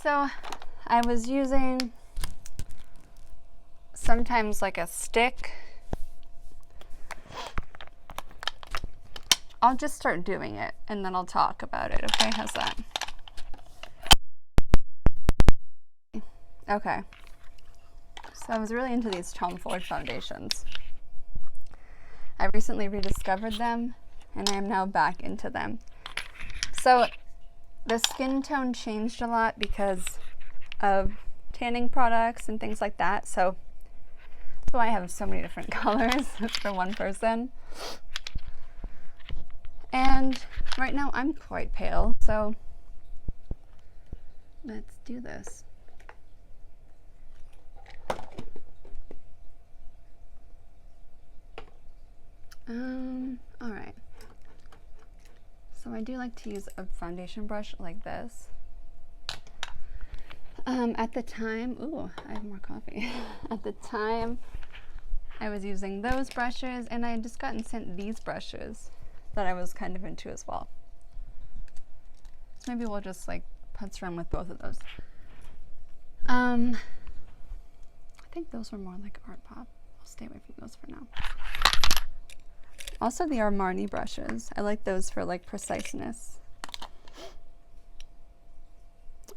So I was using sometimes like a stick. I'll just start doing it and then I'll talk about it, okay? How's that? Okay. So I was really into these Tom Ford foundations. I recently rediscovered them and I am now back into them. So the skin tone changed a lot because of tanning products and things like that. So that's why I have so many different colors for one person. And right now I'm quite pale, so let's do this. All right. So I do like to use a foundation brush like this. At the time, ooh, I have more coffee. At the time, I was using those brushes, and I had just gotten sent these brushes that I was kind of into as well. So maybe we'll just like putz around with both of those. I think those were more like Art Pop. I'll stay away from those for now. Also the Armani brushes. I like those for like preciseness.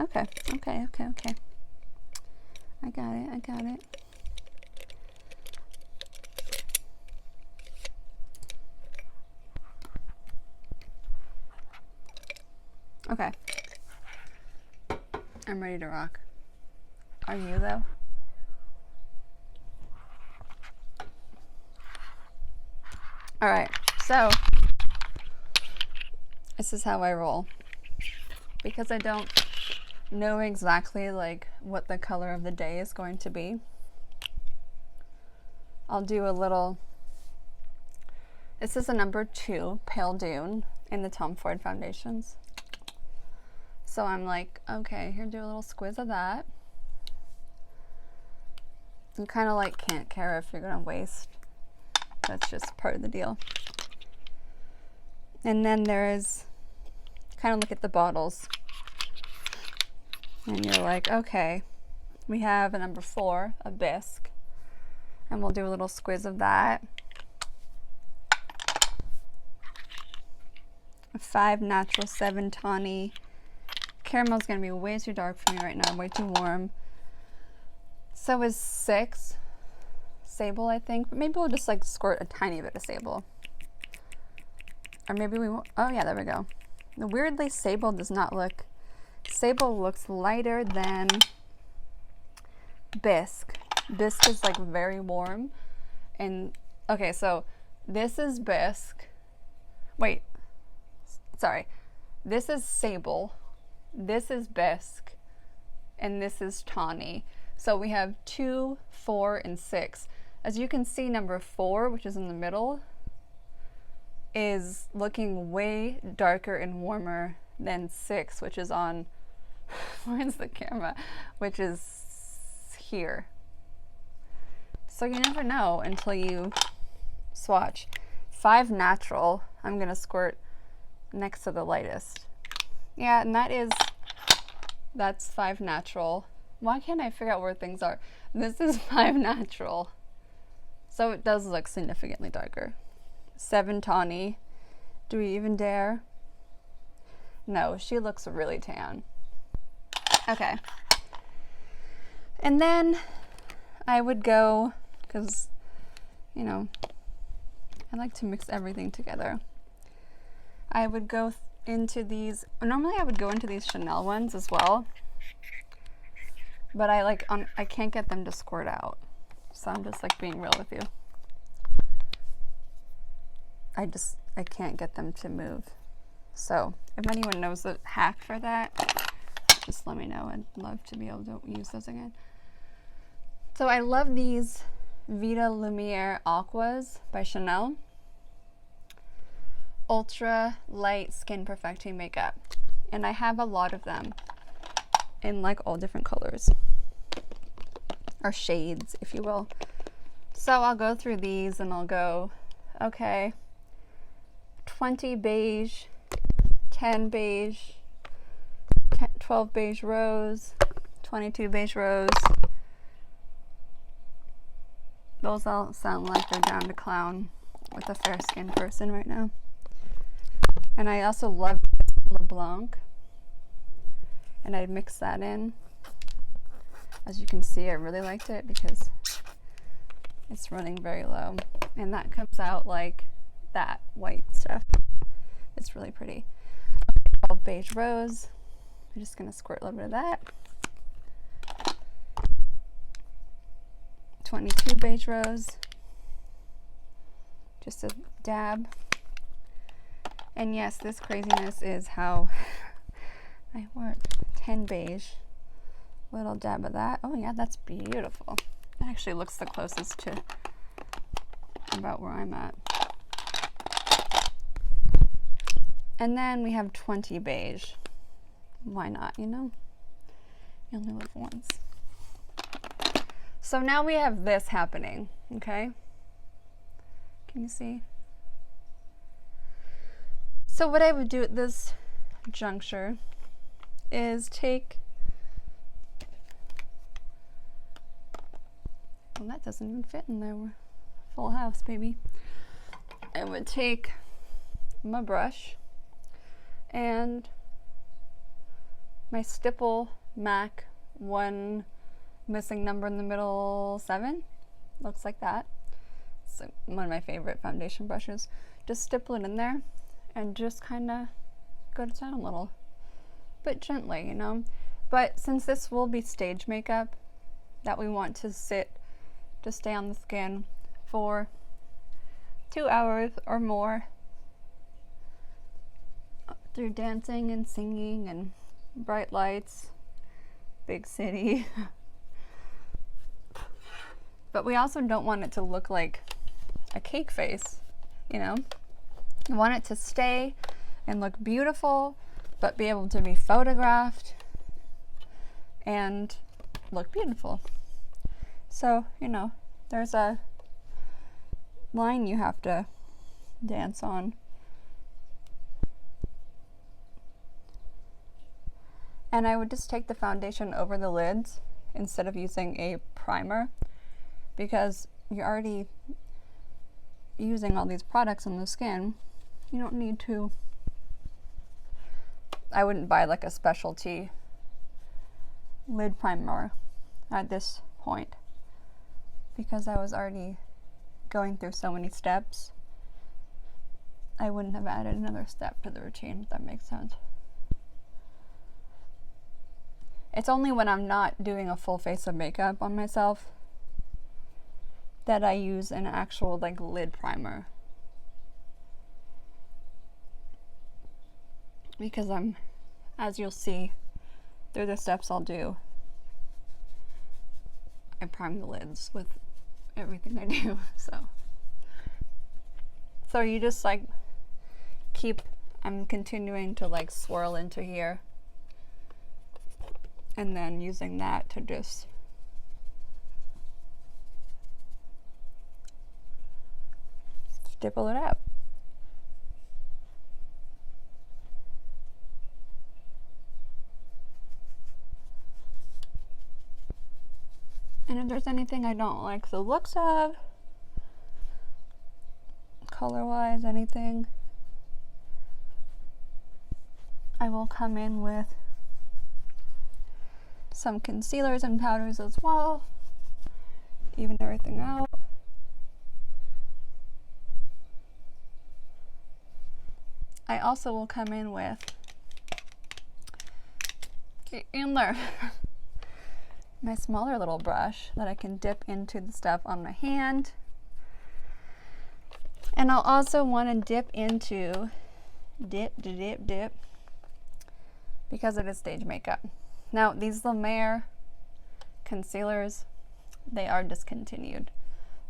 Okay. I got it. Okay. I'm ready to rock. Are you though? All right, so this is how I roll. Because I don't know exactly like what the color of the day is going to be, I'll do a little, this is a number 2 Pale Dune in the Tom Ford foundations. So I'm like, okay, here, do a little squiz of that. You kind of like can't care if you're gonna waste. That's just part of the deal. And then there's, kind of look at the bottles. And you're like, okay, we have a number 4, a bisque. And we'll do a little squiz of that. A 5 natural, 7 tawny. Caramel's gonna be way too dark for me right now, way too warm. So is 6 sable, I think, but maybe we'll just like squirt a tiny bit of sable. Or maybe we won't. Oh yeah, there we go. Weirdly, sable does not look, sable looks lighter than bisque. Bisque is like very warm. And okay, so this is bisque. Wait, sorry. This is sable. This is bisque. And this is tawny. So we have 2, 4, and 6. As you can see, number 4, which is in the middle, is looking way darker and warmer than 6, which is on, where's the camera? Which is here. So you never know until you swatch. 5 natural, I'm gonna squirt next to the lightest. Yeah, and that's 5 natural. Why can't I figure out where things are? This is 5 natural. So it does look significantly darker. 7 tawny. Do we even dare? No, she looks really tan. Okay. And then I would go, because, you know, I like to mix everything together. I would go into these, normally I would go into these Chanel ones as well. But I can't get them to squirt out. So I'm just like being real with you. I can't get them to move. So if anyone knows the hack for that, just let me know. I'd love to be able to use those again. So I love these Vita Lumiere Aquas by Chanel. Ultra light skin perfecting makeup. And I have a lot of them in like all different colors. Or shades, if you will. So I'll go through these and I'll go, okay, 20 beige, 10 beige, 12 beige rose, 22 beige rose. Those all sound like they're down to clown with a fair skinned person right now. And I also love LeBlanc, and I'd mix that in. As you can see, I really liked it because it's running very low, and that comes out like that white stuff. It's really pretty. 12 beige rose. I'm just gonna squirt a little bit of that. 22 beige rose. Just a dab. And yes, this craziness is how I work. 10 beige. Little dab of that. Oh yeah, that's beautiful. It actually looks the closest to about where I'm at. And then we have 20 beige. Why not, you know? You only live once. So now we have this happening, okay? Can you see? So what I would do at this juncture is take, well, that doesn't even fit in there. We're full house, baby. I would take my brush and my stipple MAC 1 missing number in the middle 7. Looks like that. It's one of my favorite foundation brushes. Just stipple it in there and just kind of go to town a little bit gently, you know. But since this will be stage makeup that we want to stay on the skin for 2 hours or more through dancing and singing and bright lights, big city. But we also don't want it to look like a cake face, you know. We want it to stay and look beautiful, but be able to be photographed and look beautiful. So, you know, there's a line you have to dance on. And I would just take the foundation over the lids instead of using a primer, because you're already using all these products on the skin. You don't need to. I wouldn't buy like a specialty lid primer at this point, because I was already going through so many steps. I wouldn't have added another step to the routine, if that makes sense. It's only when I'm not doing a full face of makeup on myself that I use an actual like lid primer, because as you'll see through the steps I'll do, I prime the lids with everything I do. So you just like I'm continuing to like swirl into here, and then using that to just stipple it up. And if there's anything I don't like the looks of, color-wise, anything, I will come in with some concealers and powders as well, even everything out. I also will come in with, get in there, my smaller little brush that I can dip into the stuff on my hand. And I'll also want to dip into, dip, because it is stage makeup. Now, these La Mer concealers, they are discontinued,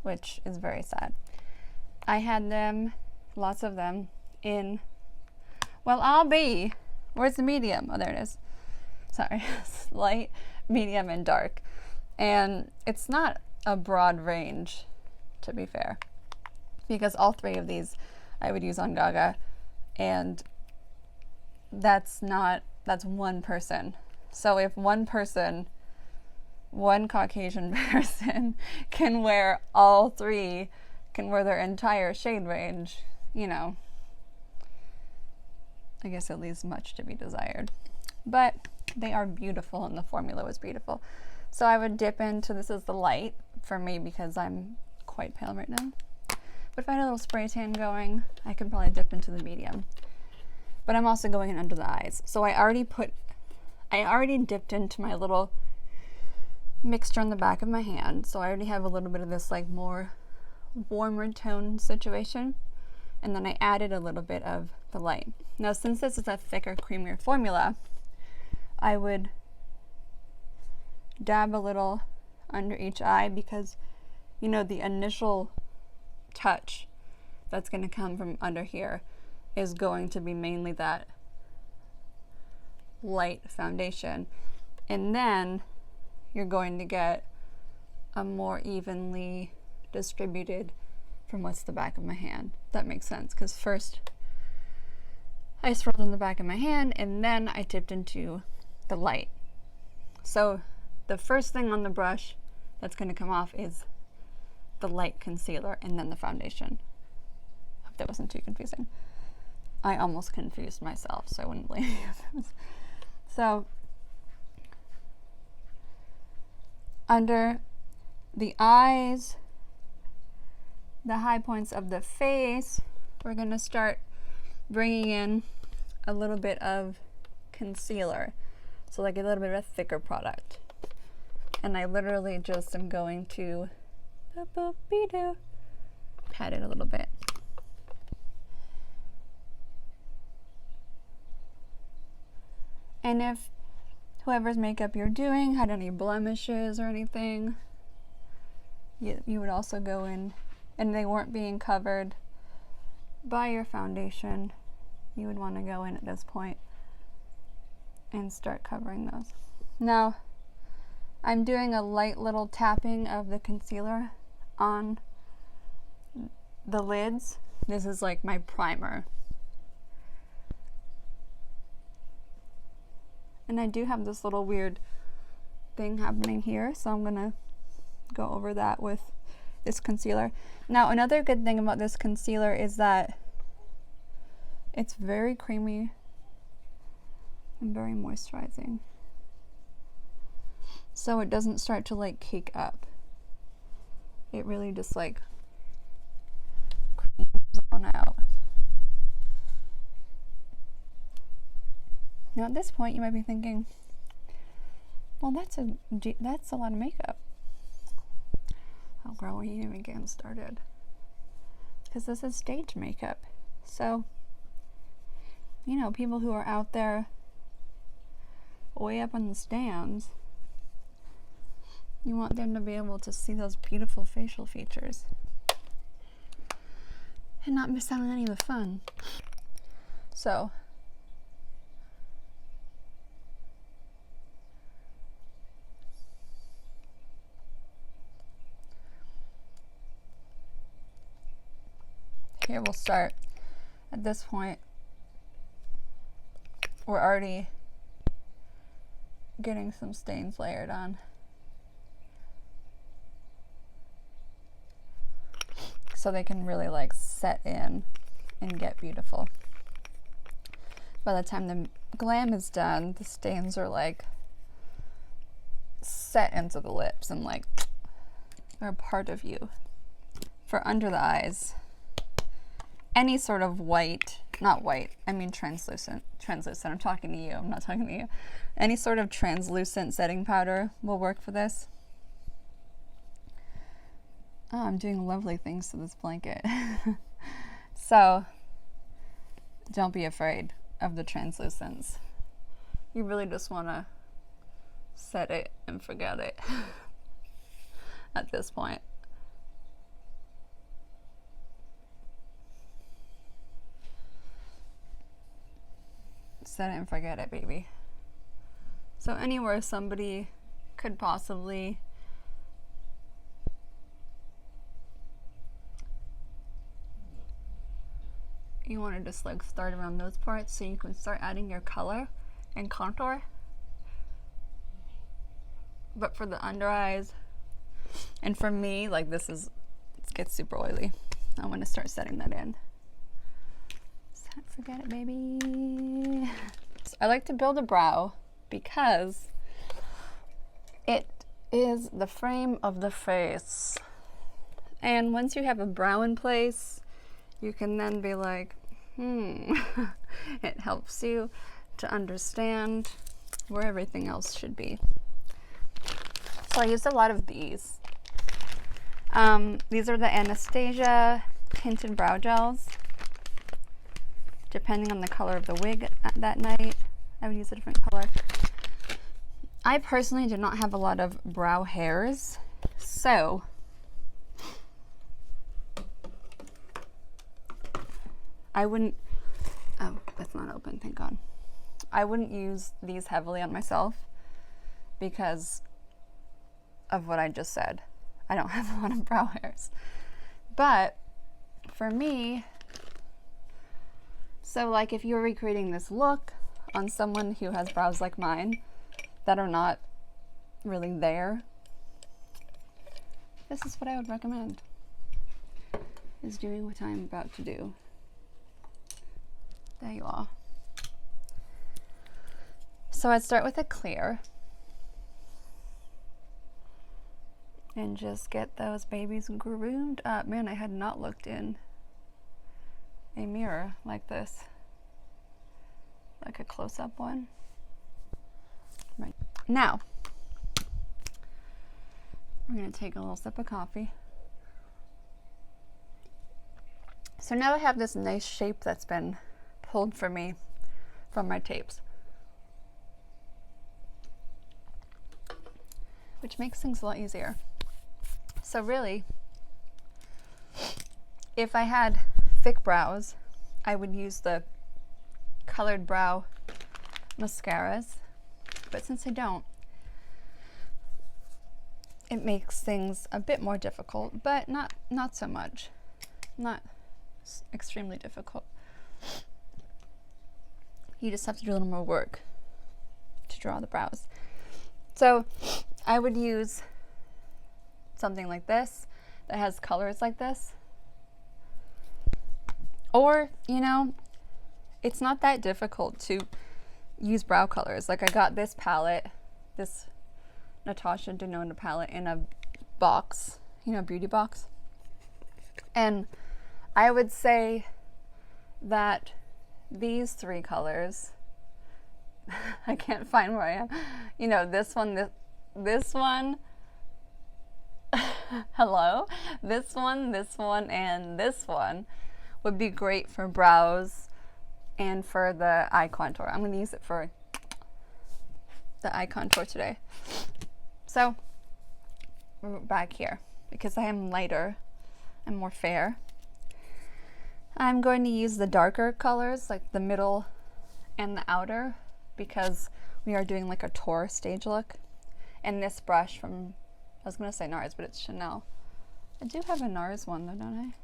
which is very sad. I had them, lots of them, in, well, where's the medium? Oh, there it is. Sorry, light, medium, and dark. And it's not a broad range, to be fair, because all 3 of these I would use on Gaga, and that's one person So if one Caucasian person can wear all three, can wear their entire shade range, you know, I guess it leaves much to be desired. But they are beautiful and the formula was beautiful. So I would dip into, this is the light for me because I'm quite pale right now. But if I had a little spray tan going, I could probably dip into the medium. But I'm also going in under the eyes. So I already dipped into my little mixture on the back of my hand. So I already have a little bit of this like more warmer tone situation. And then I added a little bit of the light. Now, since this is a thicker, creamier formula, I would dab a little under each eye because, you know, the initial touch that's going to come from under here is going to be mainly that light foundation. And then you're going to get a more evenly distributed from what's the back of my hand. That makes sense, because first I swirled on the back of my hand and then I tipped into the light. So the first thing on the brush that's going to come off is the light concealer and then the foundation. Hope that wasn't too confusing. I almost confused myself, so I wouldn't blame you. So under the eyes, the high points of the face, we're going to start bringing in a little bit of concealer. So like a little bit of a thicker product. And I literally just am going to pat it a little bit. And if whoever's makeup you're doing had any blemishes or anything, you would also go in, and they weren't being covered by your foundation, you would want to go in at this point and start covering those. Now, I'm doing a light little tapping of the concealer on the lids. This is like my primer. And I do have this little weird thing happening here, so I'm gonna go over that with this concealer. Now, another good thing about this concealer is that it's very creamy and very moisturizing. So it doesn't start to like cake up. It really just like creams on out. Now at this point you might be thinking, well, that's a lot of makeup. Oh girl, we ain't even getting started. Because this is stage makeup. So, you know, people who are out there way up in the stands, you want them to be able to see those beautiful facial features and not miss out on any of the fun. So, here we'll start. At this point, we're already getting some stains layered on. So they can really like set in and get beautiful. By the time the glam is done, the stains are like set into the lips and like are a part of you. For under the eyes, any sort of white, not white, I mean translucent, I'm talking to you, I'm not talking to you. Any sort of translucent setting powder will work for this. Oh, I'm doing lovely things to this blanket. So, don't be afraid of the translucents. You really just want to set it and forget it at this point. Set it and forget it, baby. So anywhere somebody could possibly you want to just like start around those parts so you can start adding your color and contour. But for the under eyes, and for me, like this gets super oily. I'm gonna start setting that in. Don't forget it, baby. So I like to build a brow because it is the frame of the face. And once you have a brow in place, you can then be like, It helps you to understand where everything else should be. So I used a lot of these. These are the Anastasia tinted brow gels. Depending on the color of the wig that night, I would use a different color. I personally do not have a lot of brow hairs, so I wouldn't, oh, that's not open, thank God. I wouldn't use these heavily on myself because of what I just said. I don't have a lot of brow hairs. But for me, so like if you're recreating this look on someone who has brows like mine that are not really there, this is what I would recommend, is doing what I'm about to do. There you are. So I'd start with a clear and just get those babies groomed up. Man, I had not looked in a mirror like this, like a close-up one. Right. Now, we're gonna take a little sip of coffee. So now I have this nice shape that's been pulled for me from my tapes, which makes things a lot easier. So really, if I had thick brows, I would use the colored brow mascaras, but since I don't, it makes things a bit more difficult, but not so much, not extremely difficult. You just have to do a little more work to draw the brows. So I would use something like this that has colors like this. Or, you know, it's not that difficult to use brow colors. Like I got this palette, this Natasha Denona palette in a box, you know, beauty box. And I would say that these three colors, I can't find where I am. You know, this one, this one, hello, this one, and this one would be great for brows and for the eye contour. I'm going to use it for the eye contour today. So we're back here because I am lighter and more fair. I'm going to use the darker colors, like the middle and the outer, because we are doing like a tour stage look. And this brush from, I was going to say NARS, but it's Chanel. I do have a NARS one though, don't I?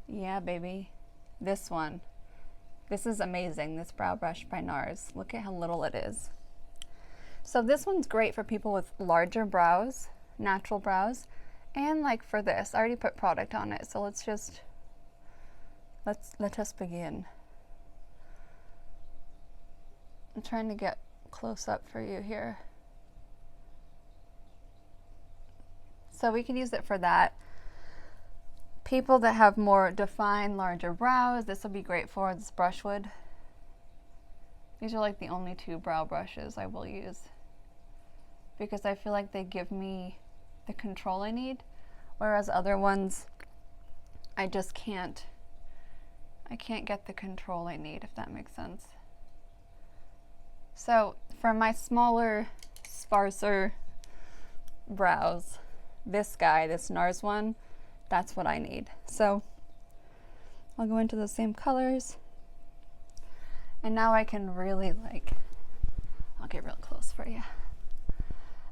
Yeah, baby. This one. This is amazing, this brow brush by NARS. Look at how little it is. So this one's great for people with larger brows, natural brows, and like for this, I already put product on it, so let us begin. I'm trying to get close up for you here. So we can use it for that. People that have more defined, larger brows, this will be great for this brushwood. These are like the only two brow brushes I will use because I feel like they give me the control I need, whereas other ones, I just can't. I can't get the control I need, if that makes sense. So for my smaller, sparser brows, this guy, this NARS one, that's what I need. So I'll go into the same colors. And now I can really like, I'll get real close for you.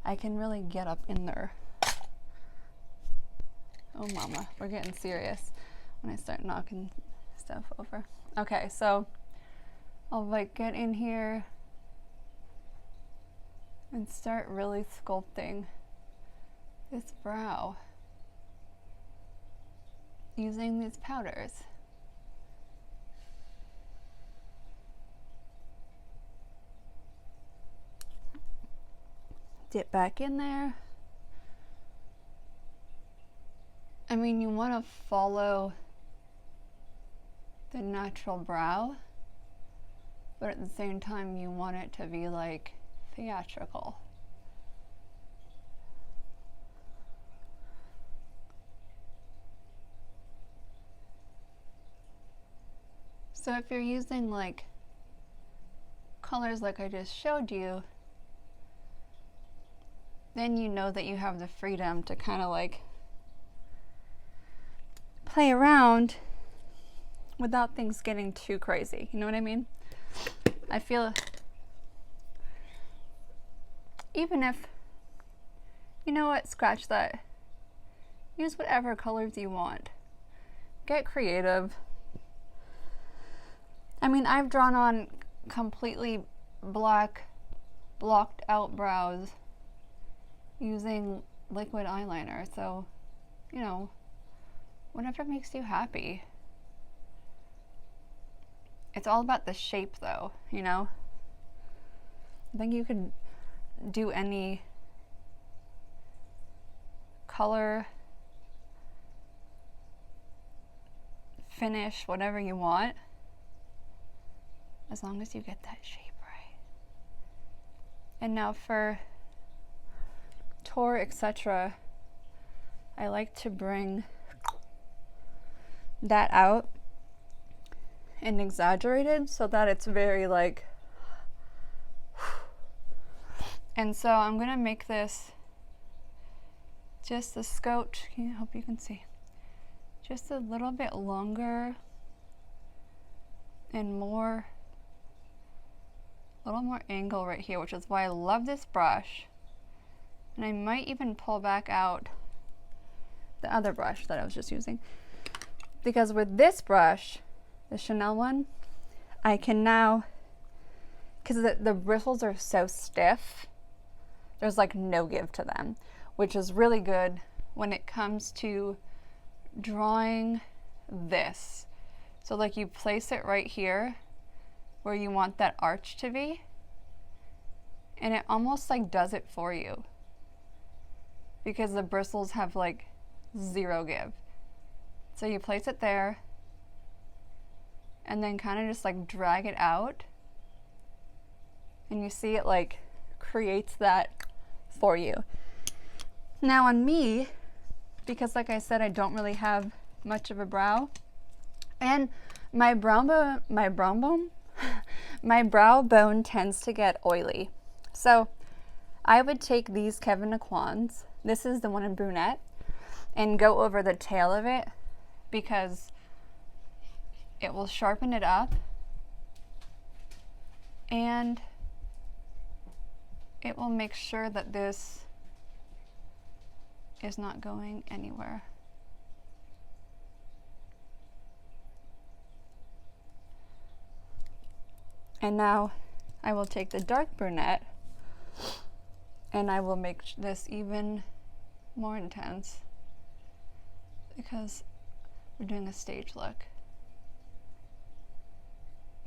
I can really get up in there. Oh mama, we're getting serious when I start knocking stuff over. Okay, so I'll like get in here and start really sculpting this brow using these powders. Dip back in there. I mean, you want to follow the natural brow, but at the same time you want it to be like theatrical. So if you're using like colors like I just showed you, then you know that you have the freedom to kind of like play around without things getting too crazy. You know what I mean? I feel even if, you know what, scratch that. Use whatever colors you want. Get creative. I mean, I've drawn on completely black, blocked out brows using liquid eyeliner, so, you know, whatever makes you happy. It's all about the shape though, you know? I think you could do any color, finish, whatever you want, as long as you get that shape right. And now for tour, etc., I like to bring that out and exaggerated so that it's very like, and so I'm gonna make this just the scotch, I hope you can see, just a little bit longer and more, a little more angle right here, which is why I love this brush. And I might even pull back out the other brush that I was just using, because with this brush, the Chanel one, I can now, because the bristles are so stiff, there's like no give to them, which is really good when it comes to drawing this. So like you place it right here where you want that arch to be, and it almost like does it for you, because the bristles have like zero give. So you place it there and then kind of just like drag it out, and you see it like creates that for you. Now on me, because like I said, I don't really have much of a brow, and my brow bone tends to get oily. So I would take these Kevyn Aucoins, this is the one in brunette, and go over the tail of it, because it will sharpen it up and it will make sure that this is not going anywhere. And now I will take the dark brunette and I will make this even more intense, because we're doing a stage look.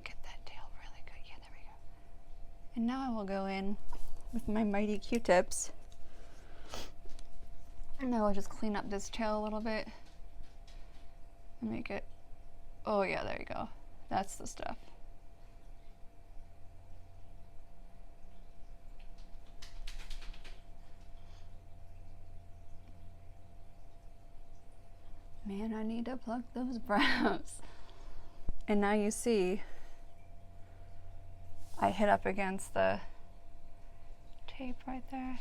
Get that tail really good. Yeah, there we go. And now I will go in with my mighty Q-tips, and I will just clean up this tail a little bit and make it, oh yeah, there you go. That's the stuff. Man, I need to pluck those brows. And now you see I hit up against the tape right there.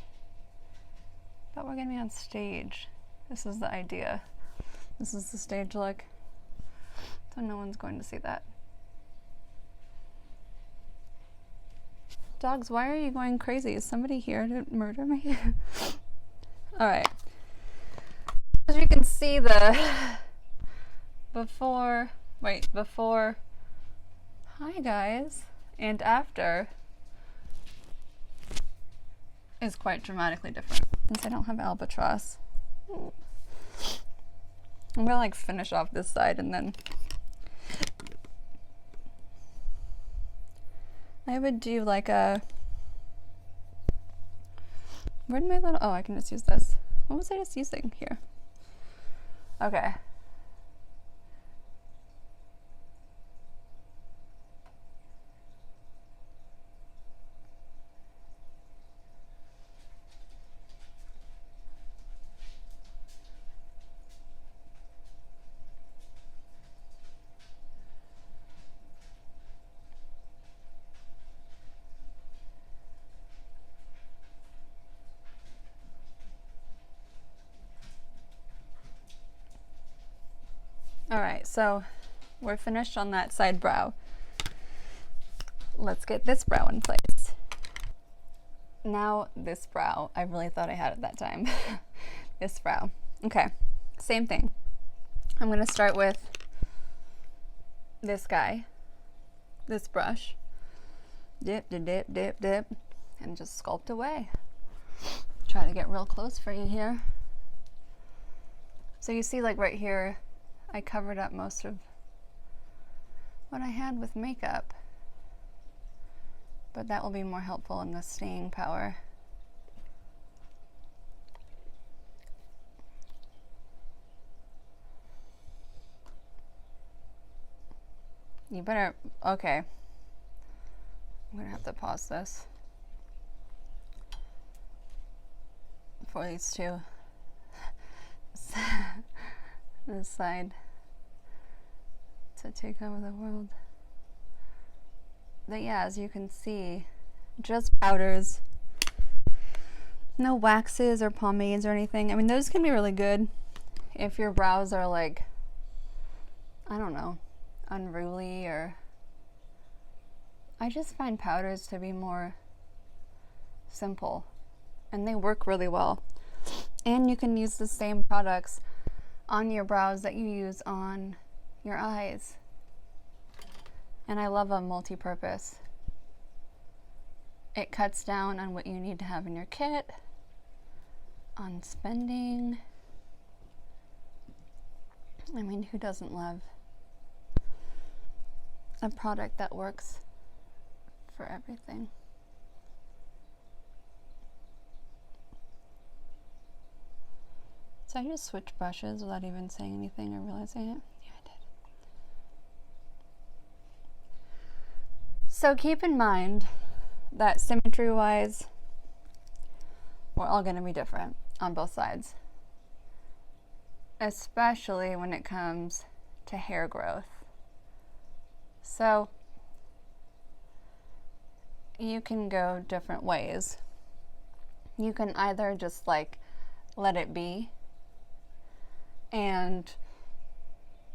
But we're gonna be on stage. This is the idea. This is the stage look. So no one's going to see that. Dogs, why are you going crazy? Is somebody here to murder me? Alright. As you can see, the before, hi guys, and after. is quite dramatically different. Since I don't have albatross, I'm gonna like finish off this side and then I would do like a, where'd my little, oh, I can just use this. What was I just using here? Okay. All right, so we're finished on that side brow. Let's get this brow in place. Now this brow, I really thought I had it that time. This brow. Okay, same thing. I'm gonna start with this guy, this brush. Dip, dip, dip, dip, dip, and just sculpt away. Try to get real close for you here. So you see, like right here, I covered up most of what I had with makeup, but that will be more helpful in the staying power. You better, okay. I'm gonna have to pause this for these two. This side to take over the world. But yeah, as you can see, just powders, no waxes or pomades or anything. I mean, those can be really good if your brows are like, I don't know, unruly, or I just find powders to be more simple and they work really well. And you can use the same products on your brows that you use on your eyes. And I love a multi-purpose. It cuts down on what you need to have in your kit, on spending. I mean, who doesn't love a product that works for everything? So I just switched brushes without even saying anything or realizing it. Yeah, I did. So keep in mind that symmetry-wise, we're all going to be different on both sides, especially when it comes to hair growth. So you can go different ways. You can either just like let it be and,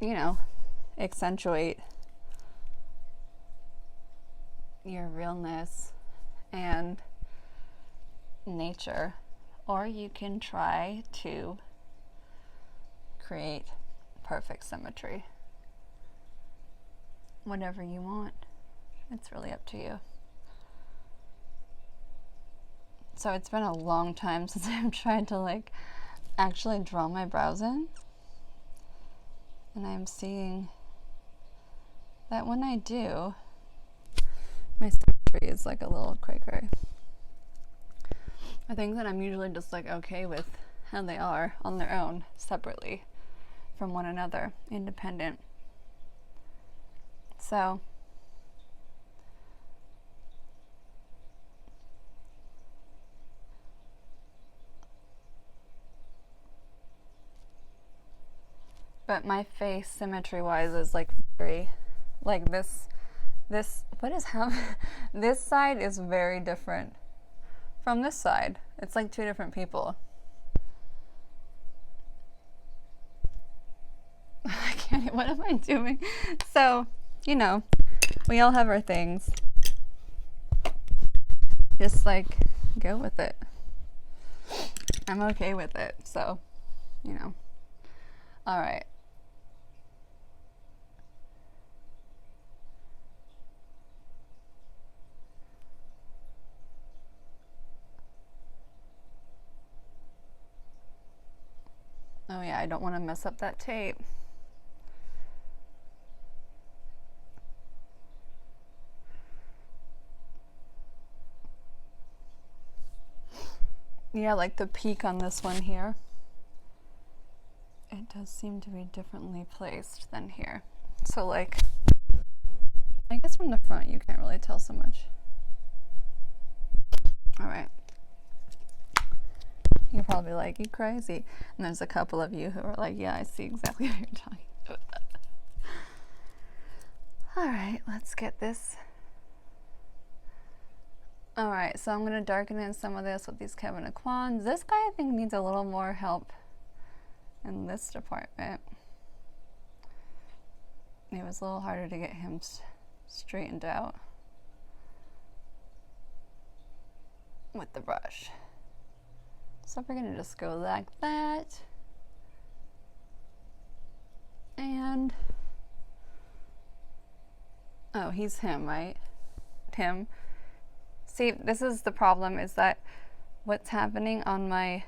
you know, accentuate your realness and nature, or you can try to create perfect symmetry. Whatever you want, it's really up to you. So it's been a long time since I've tried to like actually draw my brows in, and I'm seeing that when I do, my symmetry is like a little cray-cray. I think that I'm usually just like okay with how they are on their own, separately from one another, independent. So but my face symmetry-wise is like very, like this, what is how, this side is very different from this side. It's like two different people. I can't, what am I doing? So, you know, we all have our things. Just like go with it. I'm okay with it, so, you know. All right. Oh yeah, I don't want to mess up that tape. Yeah, like the peak on this one here, it does seem to be differently placed than here. So like, I guess from the front you can't really tell so much. All right. You're probably like, you crazy. And there's a couple of you who are like, yeah, I see exactly what you're talking about. All right, let's get this. All right, so I'm going to darken in some of this with these Kevin Aquans. This guy, I think, needs a little more help in this department. It was a little harder to get him straightened out with the brush. So we're going to just go like that. And, oh, he's him, right? Him. See, this is the problem, is that what's happening on my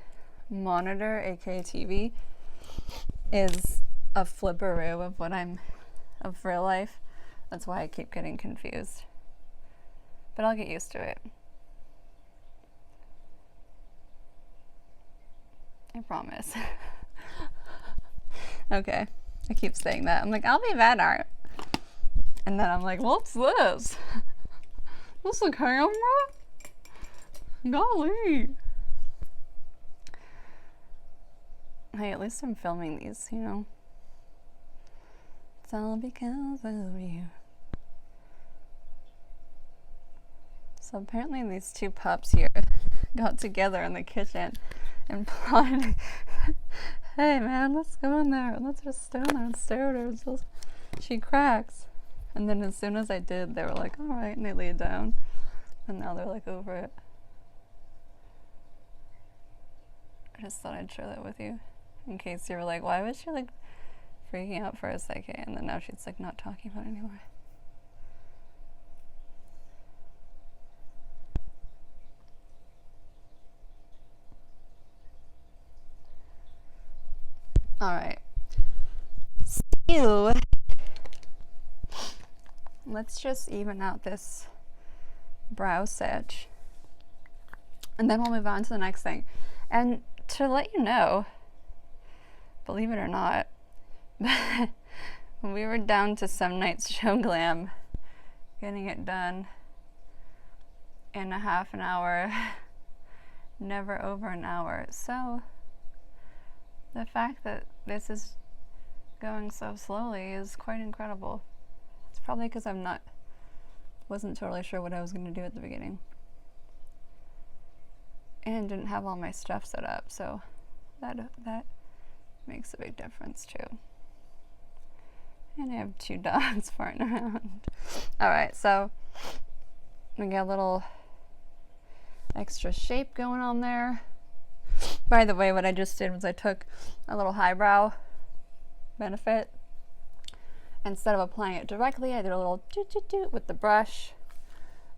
monitor, aka TV, is a flipperoo of what of real life. That's why I keep getting confused. But I'll get used to it. I promise. Okay, I keep saying that. I'm like, I'll be better. And then I'm like, what's this? What's the camera? Golly. Hey, at least I'm filming these, you know. It's all because of you. So apparently these two pups here got together in the kitchen and plotted, hey man, let's go in there. Let's just stand there and stare at her until she cracks. And then as soon as I did, they were like, all right, and they laid down. And now they're like over it. I just thought I'd share that with you, in case you were like, why was she like freaking out for a second? And then now she's like not talking about it anymore. All right. So let's just even out this brow sedge, and then we'll move on to the next thing. And to let you know, believe it or not, when we were down to some night's show glam, getting it done in a half an hour, never over an hour. So the fact that this is going so slowly is quite incredible. It's probably because wasn't totally sure what I was going to do at the beginning, and didn't have all my stuff set up, so that makes a big difference too. And I have two dogs farting around. All right, so we got a little extra shape going on there. By the way, what I just did was I took a little highbrow benefit. Instead of applying it directly, I did a little doot with the brush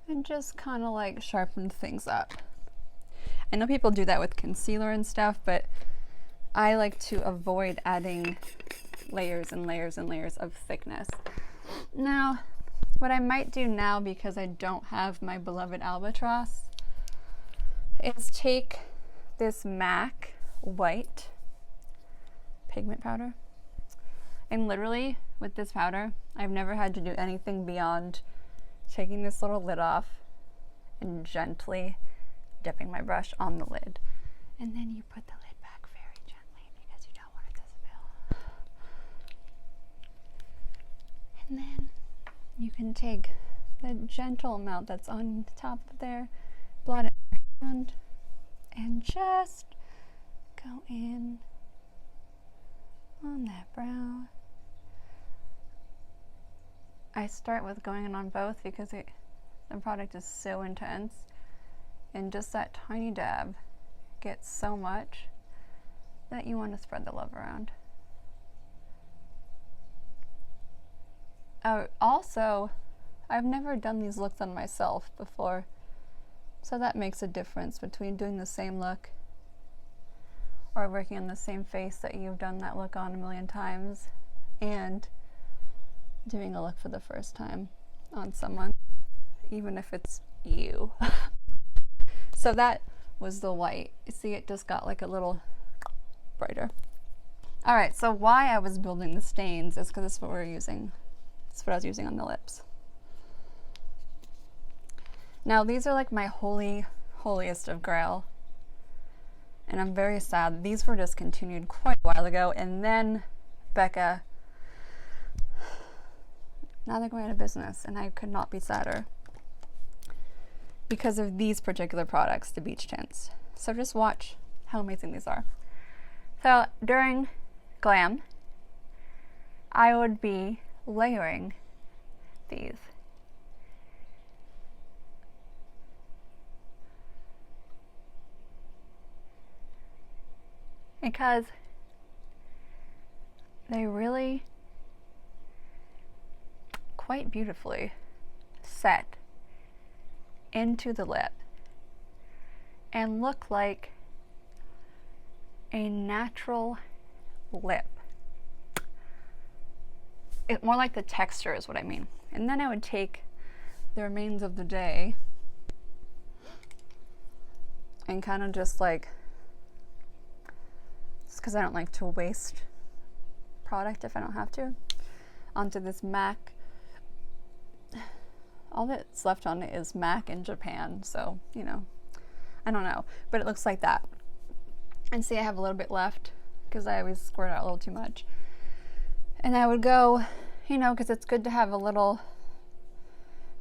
and just kind of like sharpened things up. I know people do that with concealer and stuff, but I like to avoid adding layers and layers and layers of thickness. Now, what I might do now, because I don't have my beloved Albatross, is take this MAC white pigment powder, and literally with this powder, I've never had to do anything beyond taking this little lid off and gently dipping my brush on the lid. And then you put the lid back very gently because you don't want it to spill. And then you can take the gentle amount that's on top of there, blot it in your hand, and just go in on that brow. I start with going in on both because the product is so intense, and just that tiny dab gets so much that you want to spread the love around. Also, I've never done these looks on myself before, so that makes a difference between doing the same look or working on the same face that you've done that look on a million times, and doing a look for the first time on someone, even if it's you. So that was the white. You see, it just got like a little brighter. All right, so why I was building the stains is because this is what we're using. That's what I was using on the lips. Now these are like my holiest of grail, and I'm very sad. These were discontinued quite a while ago, and then Becca, now they're going out of business, and I could not be sadder because of these particular products, the beach tints. So just watch how amazing these are. So during glam, I would be layering these. Because they really quite beautifully set into the lip and look like a natural lip. More like the texture is what I mean. And then I would take the remains of the day and kind of just like, because I don't like to waste product if I don't have to, onto this MAC. All that's left on it is MAC in Japan, so, you know, I don't know, but it looks like that. And see, I have a little bit left because I always squirt out a little too much. And I would go, you know, because it's good to have a little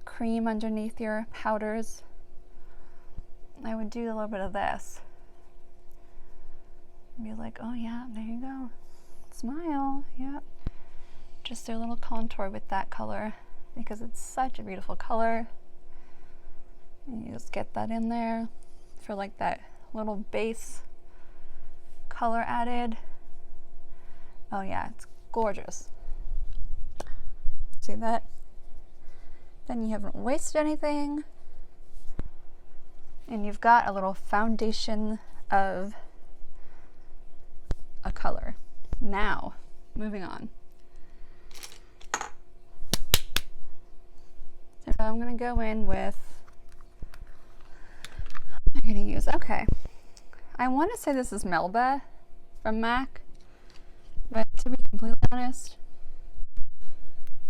cream underneath your powders. I would do a little bit of this. Be like, oh yeah, there you go. Smile, yeah. Just do a little contour with that color because it's such a beautiful color. And you just get that in there for like that little base color added. Oh yeah, it's gorgeous. See that? Then you haven't wasted anything. And you've got a little foundation of a color. Now, moving on. So I'm going to go in with, what am I going to use? Okay. I want to say this is Melba from MAC, but to be completely honest,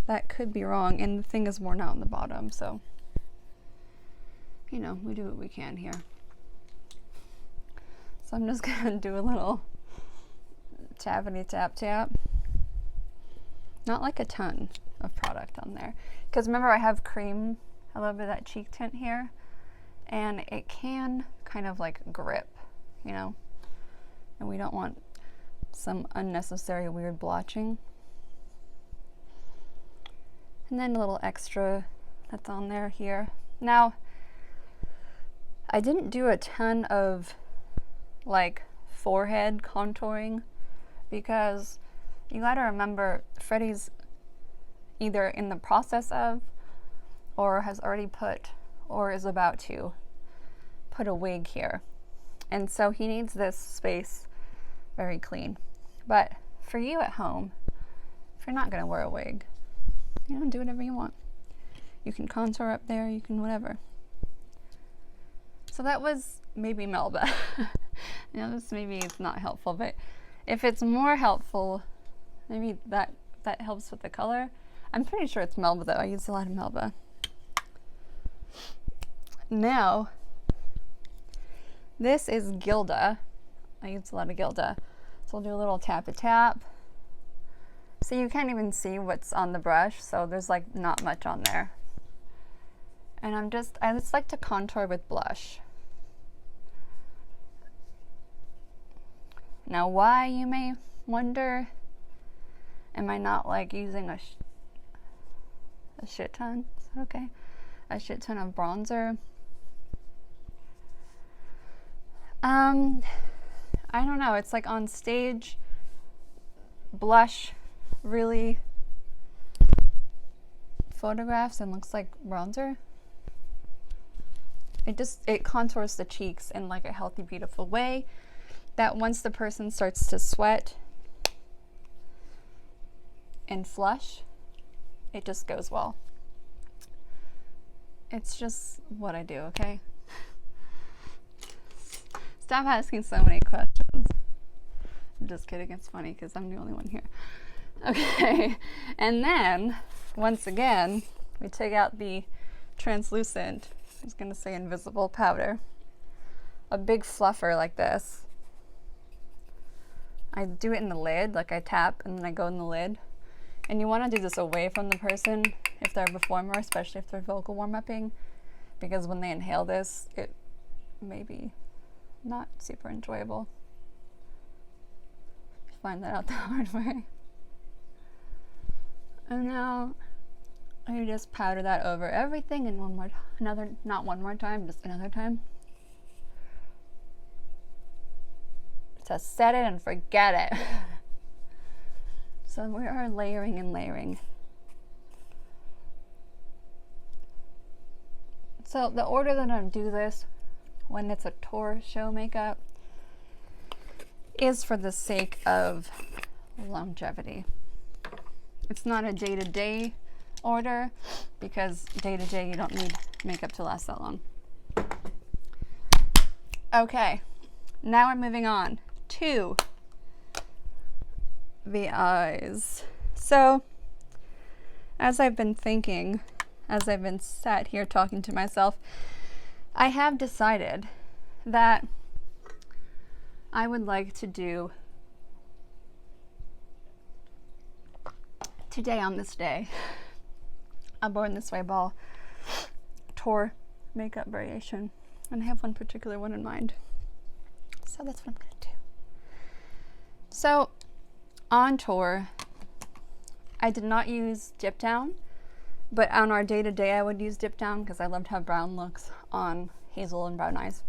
that could be wrong, and the thing is worn out on the bottom, so, you know, we do what we can here. So I'm just going to do a little tappity tap tap. Not like a ton of product on there, because remember I have cream, a little bit of that cheek tint here, and it can kind of like grip, you know, and we don't want some unnecessary weird blotching. And then a little extra that's on there here. Now, I didn't do a ton of like forehead contouring because you gotta remember Freddie's either in the process of or has already put or is about to put a wig here. And so he needs this space very clean. But for you at home, if you're not gonna wear a wig, you know, do whatever you want. You can contour up there, you can whatever. So that was maybe Melba. You know, this maybe it's not helpful, but if it's more helpful, maybe that helps with the color. I'm pretty sure it's Melba though. I use a lot of Melba. Now, this is Gilda. I use a lot of Gilda. So I'll do a little tap a tap. So you can't even see what's on the brush, so there's like not much on there. And I just like to contour with blush. Now why, you may wonder, am I not like using a shit ton? Okay, a shit ton of bronzer. I don't know, it's like on stage, blush really photographs and looks like bronzer. It contours the cheeks in like a healthy, beautiful way. that once the person starts to sweat and flush, it just goes well. It's just what I do, okay? Stop asking so many questions. I'm just kidding, it's funny because I'm the only one here. Okay, and then, once again, we take out the translucent, I was going to say invisible powder. A big fluffer like this. I do it in the lid, like I tap and then I go in the lid. And you want to do this away from the person if they're a performer, especially if they're vocal warm-upping, because when they inhale this, it may be not super enjoyable. Find that out the hard way. And now you just powder that over everything and not one more time, just another time. Just set it and forget it. So we are layering and layering. So the order that I do this when it's a tour show makeup is for the sake of longevity. It's not a day-to-day order because day-to-day you don't need makeup to last that long. Okay, now we're moving on to the eyes. So as I've been thinking, as I've been sat here talking to myself, I have decided that I would like to do today on this day a Born This Way ball tour makeup variation, and I have one particular one in mind, so that's what I'm gonna do. So on tour I did not use dip down, but on our day-to-day I would use dip down because I loved how brown looks on hazel and brown eyes.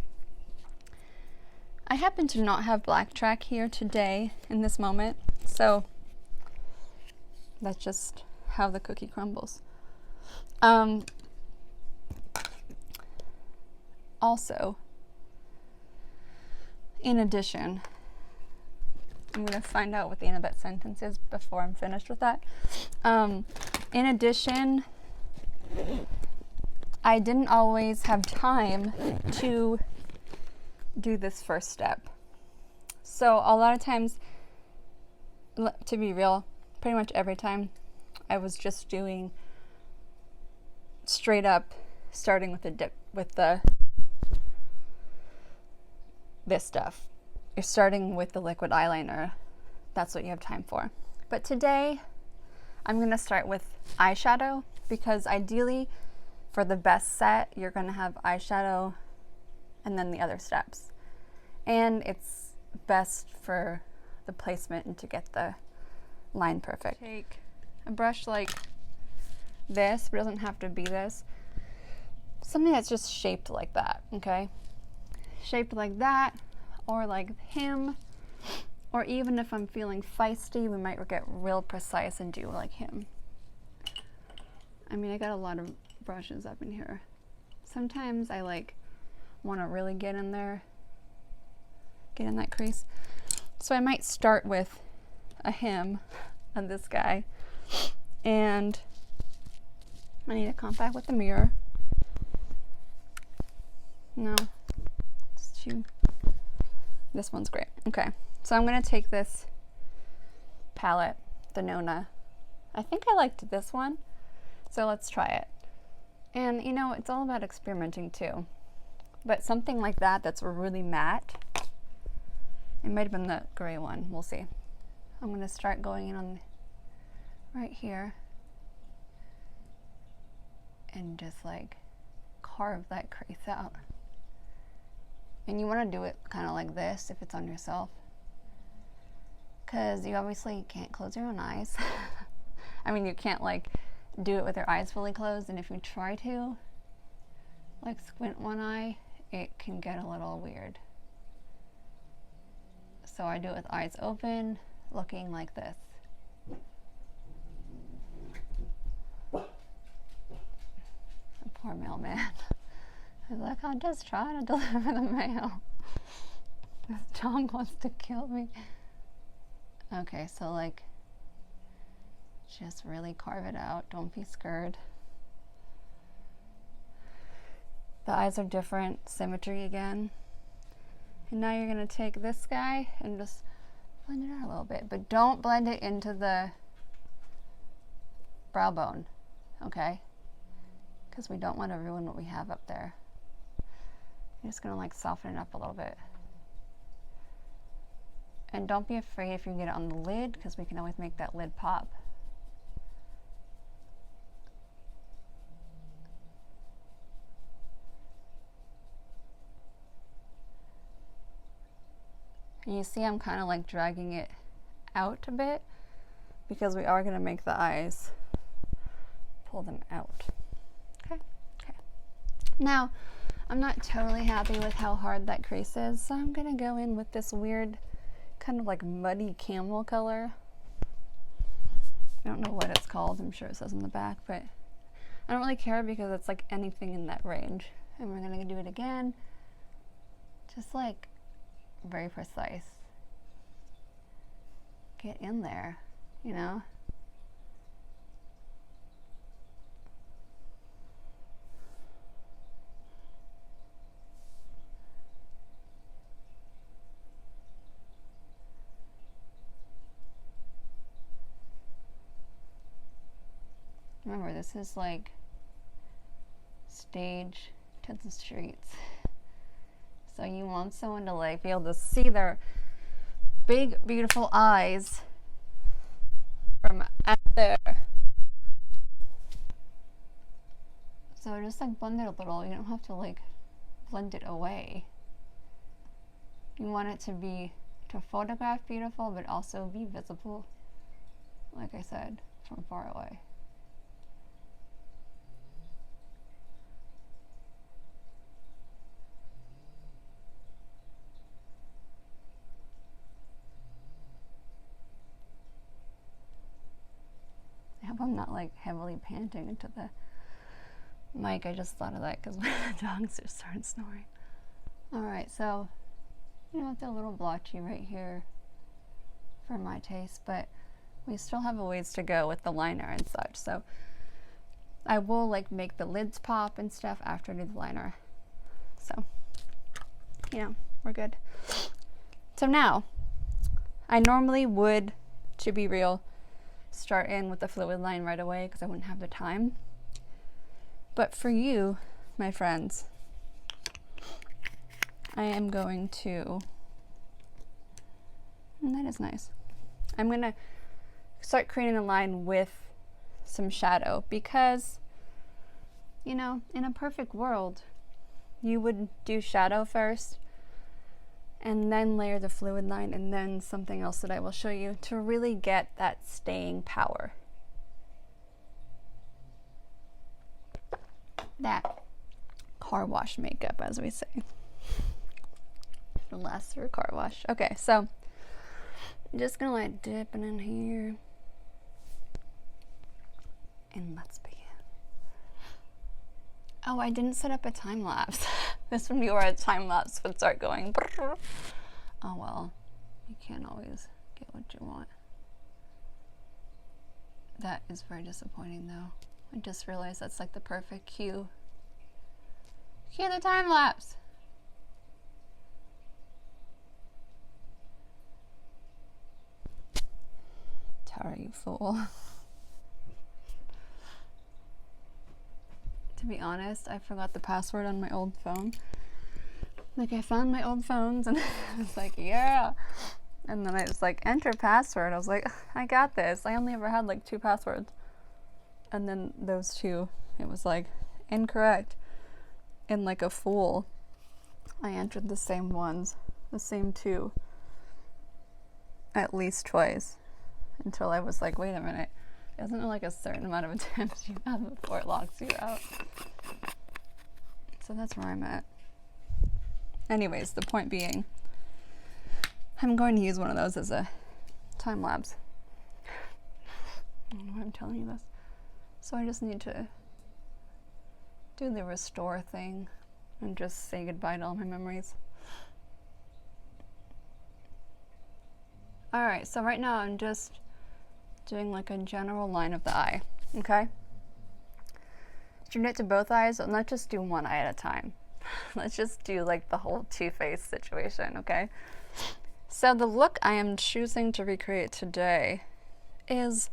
I happen to not have black track here today in this moment, so that's just how the cookie crumbles. Also, in addition, I'm going to find out what the end of that sentence is before I'm finished with that. In addition, I didn't always have time to do this first step. So a lot of times, to be real, pretty much every time I was just doing straight up, starting with the dip, with this stuff. You're starting with the liquid eyeliner. That's what you have time for. But today, I'm gonna start with eyeshadow because ideally, for the best set, you're gonna have eyeshadow and then the other steps. And it's best for the placement and to get the line perfect. Take a brush like this, but it doesn't have to be this. Something that's just shaped like that, okay? Shaped like that, or like him, or even if I'm feeling feisty, we might get real precise and do like him. I mean, I got a lot of brushes up in here. Sometimes I like want to really get in there, get in that crease. So I might start with a him on this guy, and I need a compact with the mirror. No, it's too. This one's great. Okay, so I'm gonna take this palette, the Nona. I think I liked this one, so let's try it. And you know, it's all about experimenting too. But something like that that's really matte. It might have been the gray one. We'll see. I'm gonna start going in on right here and just like carve that crease out. And you want to do it kind of like this if it's on yourself, because you obviously can't close your own eyes. I mean, you can't like do it with your eyes fully closed, and if you try to like squint one eye, it can get a little weird. So I do it with eyes open, looking like this. The poor mailman. I was like, I'm just trying to deliver the mail. It's dog wants to kill me. Okay, so like, just really carve it out. Don't be scared. The eyes are different, symmetry again. And now you're gonna take this guy and just blend it out a little bit, but don't blend it into the brow bone, okay? Because we don't want to ruin what we have up there. You're just gonna like soften it up a little bit. And don't be afraid if you get it on the lid, because we can always make that lid pop. And you see I'm kind of like dragging it out a bit because we are going to make the eyes, pull them out. Okay, okay. Now, I'm not totally happy with how hard that crease is, so I'm going to go in with this weird kind of like muddy camel color. I don't know what it's called, I'm sure it says on the back, but I don't really care because it's like anything in that range. And we're going to do it again, just like very precise. Get in there, you know? Remember, this is like stage to the streets. So you want someone to like be able to see their big, beautiful eyes from out there. So just like blend it a little. You don't have to like blend it away. You want it to photograph beautiful, but also be visible, like I said, from far away. I hope I'm not like heavily panting into the mic. I just thought of that because one of the dogs just started snoring. Alright, so you know, it's a little blotchy right here for my taste, but we still have a ways to go with the liner and such. So I will like make the lids pop and stuff after I do the liner. So, you know, we're good. So now, I normally would, to be real, start in with the fluid line right away because I wouldn't have the time. But for you, my friends, I am going to, and that is nice. I'm going to start creating a line with some shadow because, you know, in a perfect world, you would do shadow first and then layer the fluid line and then something else that I will show you to really get that staying power. That car wash makeup, as we say. The last for car wash. Okay, so I'm just gonna like dip it in here. And let's begin. Oh, I didn't set up a time lapse. This would be where a time lapse would start going. Oh well, you can't always get what you want. That is very disappointing though. I just realized that's like the perfect cue. Cue the time lapse. Tara, you fool. To be honest, I forgot the password on my old phone. Like I found my old phones and I was like, yeah. And then I was like, enter password. I was like, I got this. I only ever had like 2 passwords. And then those 2, it was like incorrect. And like a fool, I entered the same ones, the same 2, at least twice. Until I was like, wait a minute. Isn't it like a certain amount of attempts you have before it locks you out? So that's where I'm at. Anyways, the point being, I'm going to use one of those as a time lapse. I don't know why I'm telling you this. So I just need to do the restore thing and just say goodbye to all my memories. Alright, so right now I'm just doing like a general line of the eye, okay? Do it to both eyes, and let's just do one eye at a time. Let's just do like the whole two-face situation, okay? So the look I am choosing to recreate today is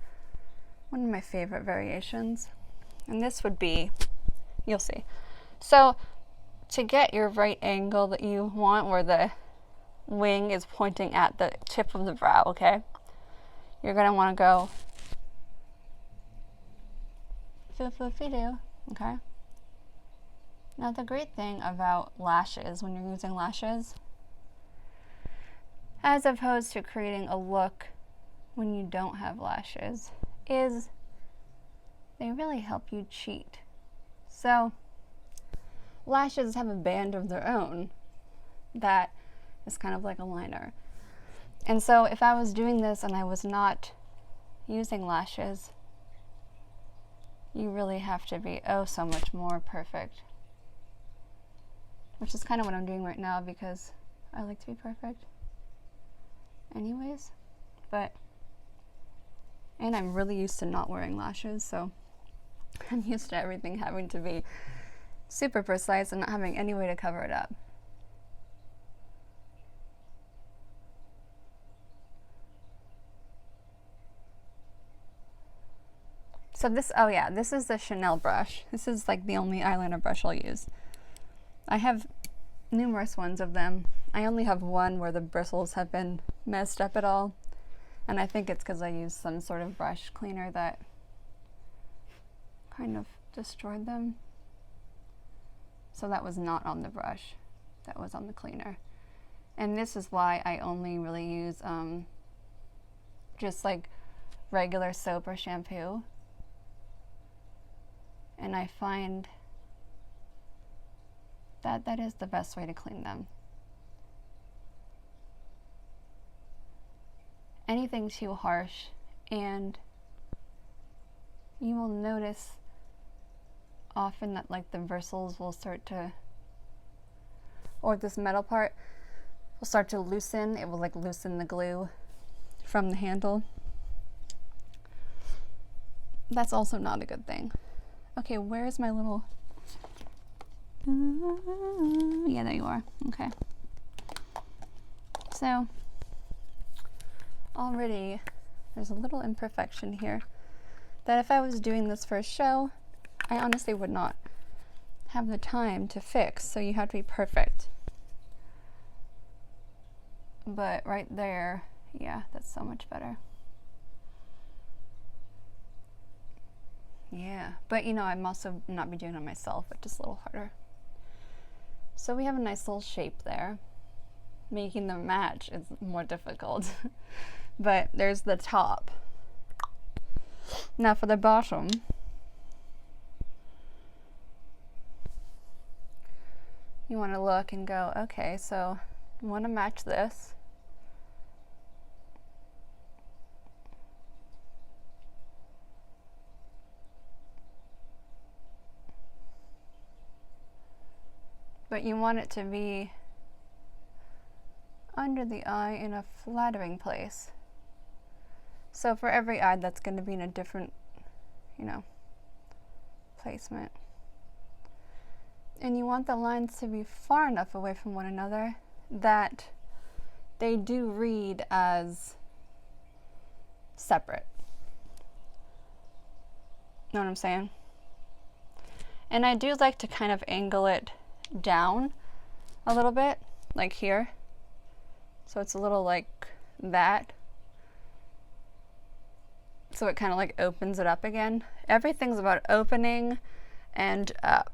one of my favorite variations. And this would be, you'll see. So to get your right angle that you want, where the wing is pointing at the tip of the brow, okay? You're gonna wanna go foo-foo-fee-doo, okay? Now the great thing about lashes, when you're using lashes, as opposed to creating a look when you don't have lashes, is they really help you cheat. So lashes have a band of their own that is kind of like a liner. And so if I was doing this and I was not using lashes, you really have to be oh so much more perfect. Which is kind of what I'm doing right now because I like to be perfect anyways. And I'm really used to not wearing lashes, so I'm used to everything having to be super precise and not having any way to cover it up. So this, oh yeah, this is the Chanel brush. This is like the only eyeliner brush I'll use. I have numerous ones of them. I only have one where the bristles have been messed up at all. And I think it's because I used some sort of brush cleaner that kind of destroyed them. So that was not on the brush, that was on the cleaner. And this is why I only really use just like regular soap or shampoo. And I find that that is the best way to clean them. Anything too harsh, and you will notice often that like the bristles will start to, or this metal part will start to loosen. It will like loosen the glue from the handle. That's also not a good thing. Okay, where's my little, yeah, there you are. Okay. So already there's a little imperfection here that if I was doing this for a show, I honestly would not have the time to fix. So you have to be perfect. But right there, yeah, that's so much better. Yeah, but you know, I'm also not be doing it myself, but just a little harder. So we have a nice little shape there. Making them match is more difficult. But there's the top. Now for the bottom, you want to look and go, okay, so you want to match this. But you want it to be under the eye in a flattering place. So for every eye, that's going to be in a different, you know, placement. And you want the lines to be far enough away from one another that they do read as separate. Know what I'm saying? And I do like to kind of angle it down a little bit, like here. So it's a little like that. So it kind of like opens it up again. Everything's about opening and up.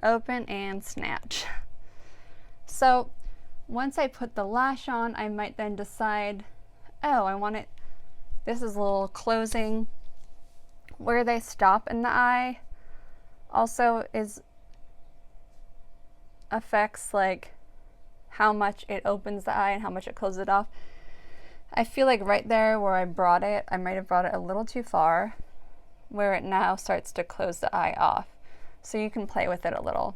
Open and snatch. So once I put the lash on, I might then decide, oh, I want it, this is a little closing. Where they stop in the eye also affects like how much it opens the eye and how much it closes it off. I feel like right there where I brought it, I might have brought it a little too far, where it now starts to close the eye off. So you can play with it a little.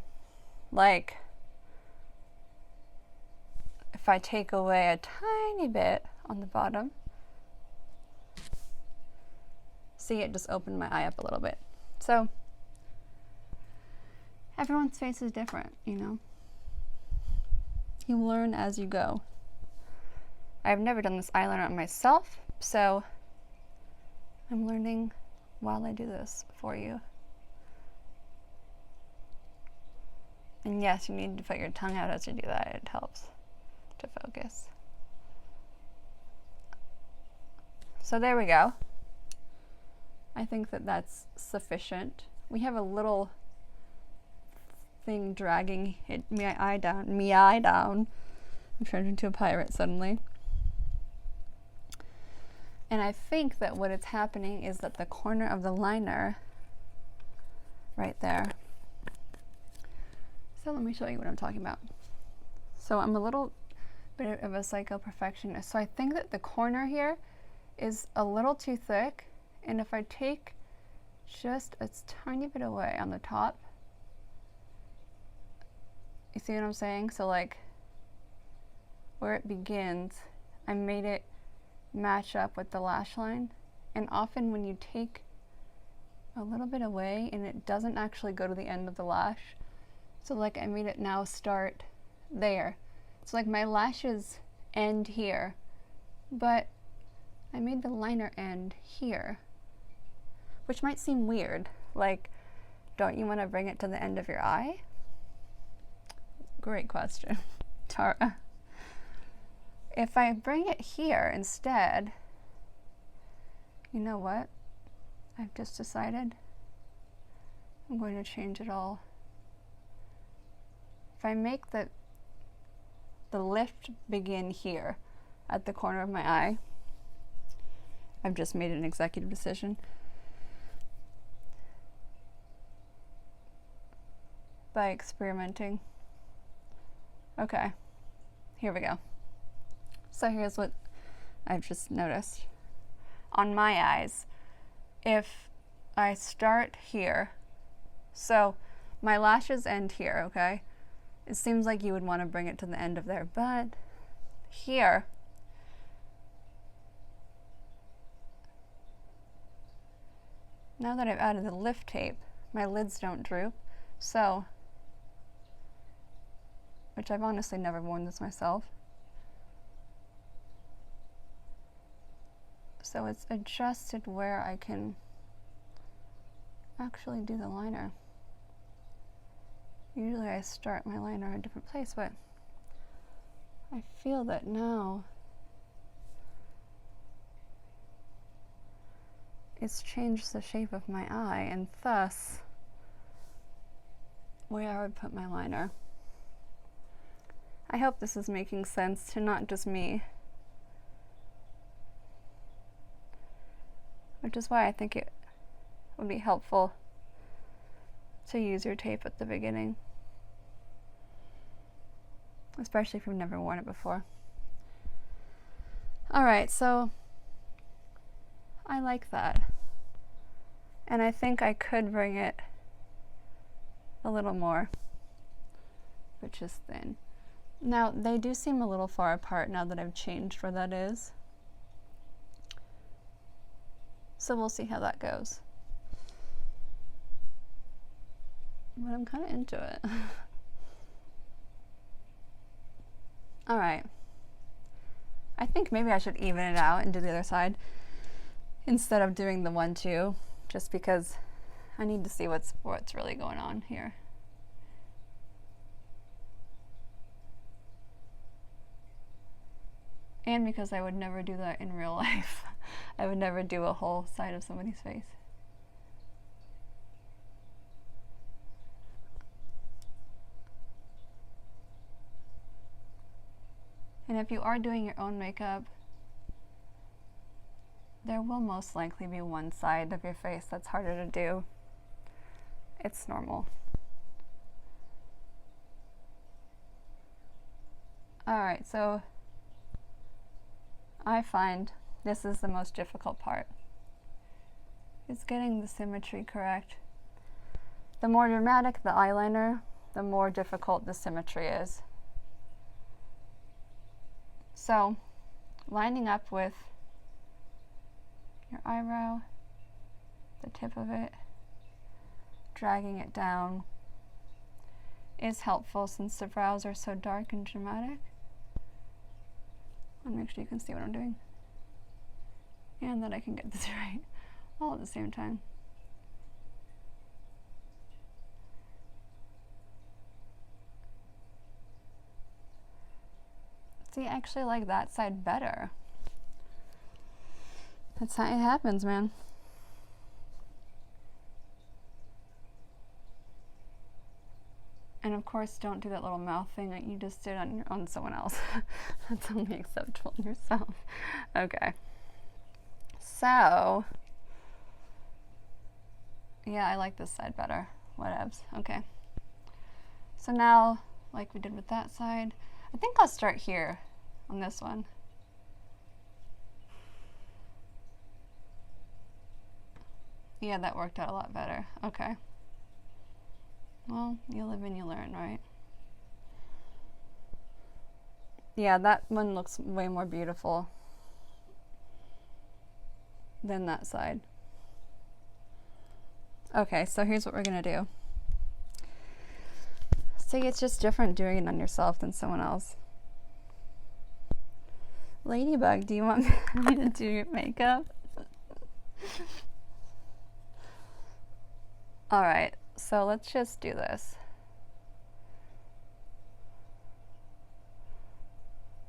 Like, if I take away a tiny bit on the bottom. See, it just opened my eye up a little bit. So everyone's face is different, you know. You learn as you go. I've never done this eyeliner on myself, so I'm learning while I do this for you. And yes, you need to put your tongue out as you do that. It helps to focus. So there we go. I think that that's sufficient. We have a little thing dragging my eye down. I'm turned into a pirate suddenly. And I think that what is happening is that the corner of the liner right there. So let me show you what I'm talking about. So I'm a little bit of a psycho perfectionist. So I think that the corner here is a little too thick. And if I take just a tiny bit away on the top, you see what I'm saying? So like where it begins, I made it match up with the lash line. And often when you take a little bit away and it doesn't actually go to the end of the lash, so like I made it now start there. So like my lashes end here, but I made the liner end here, which might seem weird. Like, don't you want to bring it to the end of your eye? Great question, Tara. If I bring it here instead, you know what? I've just decided I'm going to change it all. If I make the lift begin here at the corner of my eye, I've just made an executive decision. By experimenting. Okay, here we go. So here's what I've just noticed. On my eyes, if I start here, so my lashes end here, okay? It seems like you would want to bring it to the end of there, but here, now that I've added the lift tape, my lids don't droop, so, which I've honestly never worn this myself. So it's adjusted where I can actually do the liner. Usually I start my liner in a different place, but I feel that now it's changed the shape of my eye and thus where I would put my liner. I hope this is making sense to not just me, which is why I think it would be helpful to use your tape at the beginning, especially if you've never worn it before. Alright, so I like that. And I think I could bring it a little more, but just thin. Now, they do seem a little far apart now that I've changed where that is. So we'll see how that goes. But I'm kind of into it. Alright. I think maybe I should even it out and do the other side instead of doing the 1-2, just because I need to see what's really going on here. And because I would never do that in real life. I would never do a whole side of somebody's face. And if you are doing your own makeup, there will most likely be one side of your face that's harder to do. It's normal. Alright, so I find this is the most difficult part. It's getting the symmetry correct. The more dramatic the eyeliner, the more difficult the symmetry is. So lining up with your eyebrow, the tip of it, dragging it down is helpful since the brows are so dark and dramatic. I want to make sure you can see what I'm doing and that I can get this right all at the same time. See, I actually like that side better. That's how it happens, man. And of course, don't do that little mouth thing that you just did on someone else. That's only acceptable in yourself. Okay. So, yeah, I like this side better. Whatevs. Okay. So now, like we did with that side, I think I'll start here on this one. Yeah, that worked out a lot better. Okay. Well, you live and you learn, right? Yeah, that one looks way more beautiful than that side. Okay, so here's what we're gonna do. See, it's just different doing it on yourself than someone else. Ladybug, do you want me to do your makeup? All right, so let's just do this.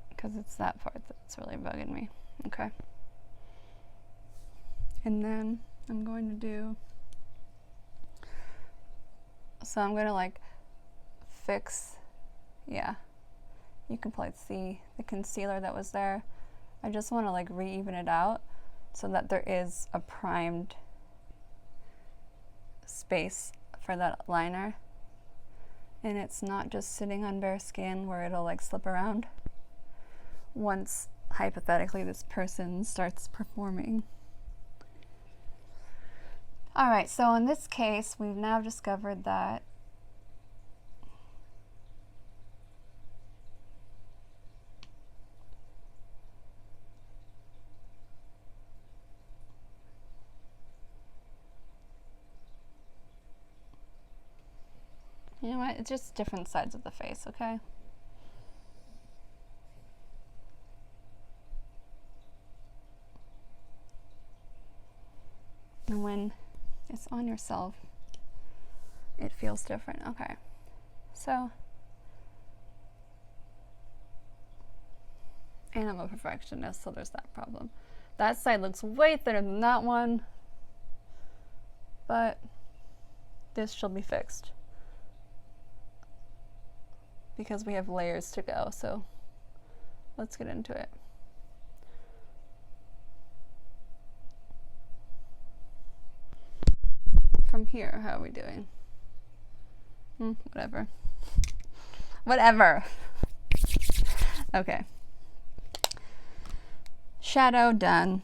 Because it's that part that's really bugging me. Okay. And then I'm going to do, so I'm going to like fix, yeah, you can probably see the concealer that was there. I just want to like re-even it out so that there is a primed space for that liner and it's not just sitting on bare skin where it'll like slip around once hypothetically this person starts performing. Alright, so in this case we've now discovered that you know what, it's just different sides of the face, okay? And when it's on yourself, it feels different. Okay, so, and I'm a perfectionist, so there's that problem. That side looks way thinner than that one, but this shall be fixed because we have layers to go, so let's get into it. From here, how are we doing? Whatever. Whatever. Okay. Shadow done.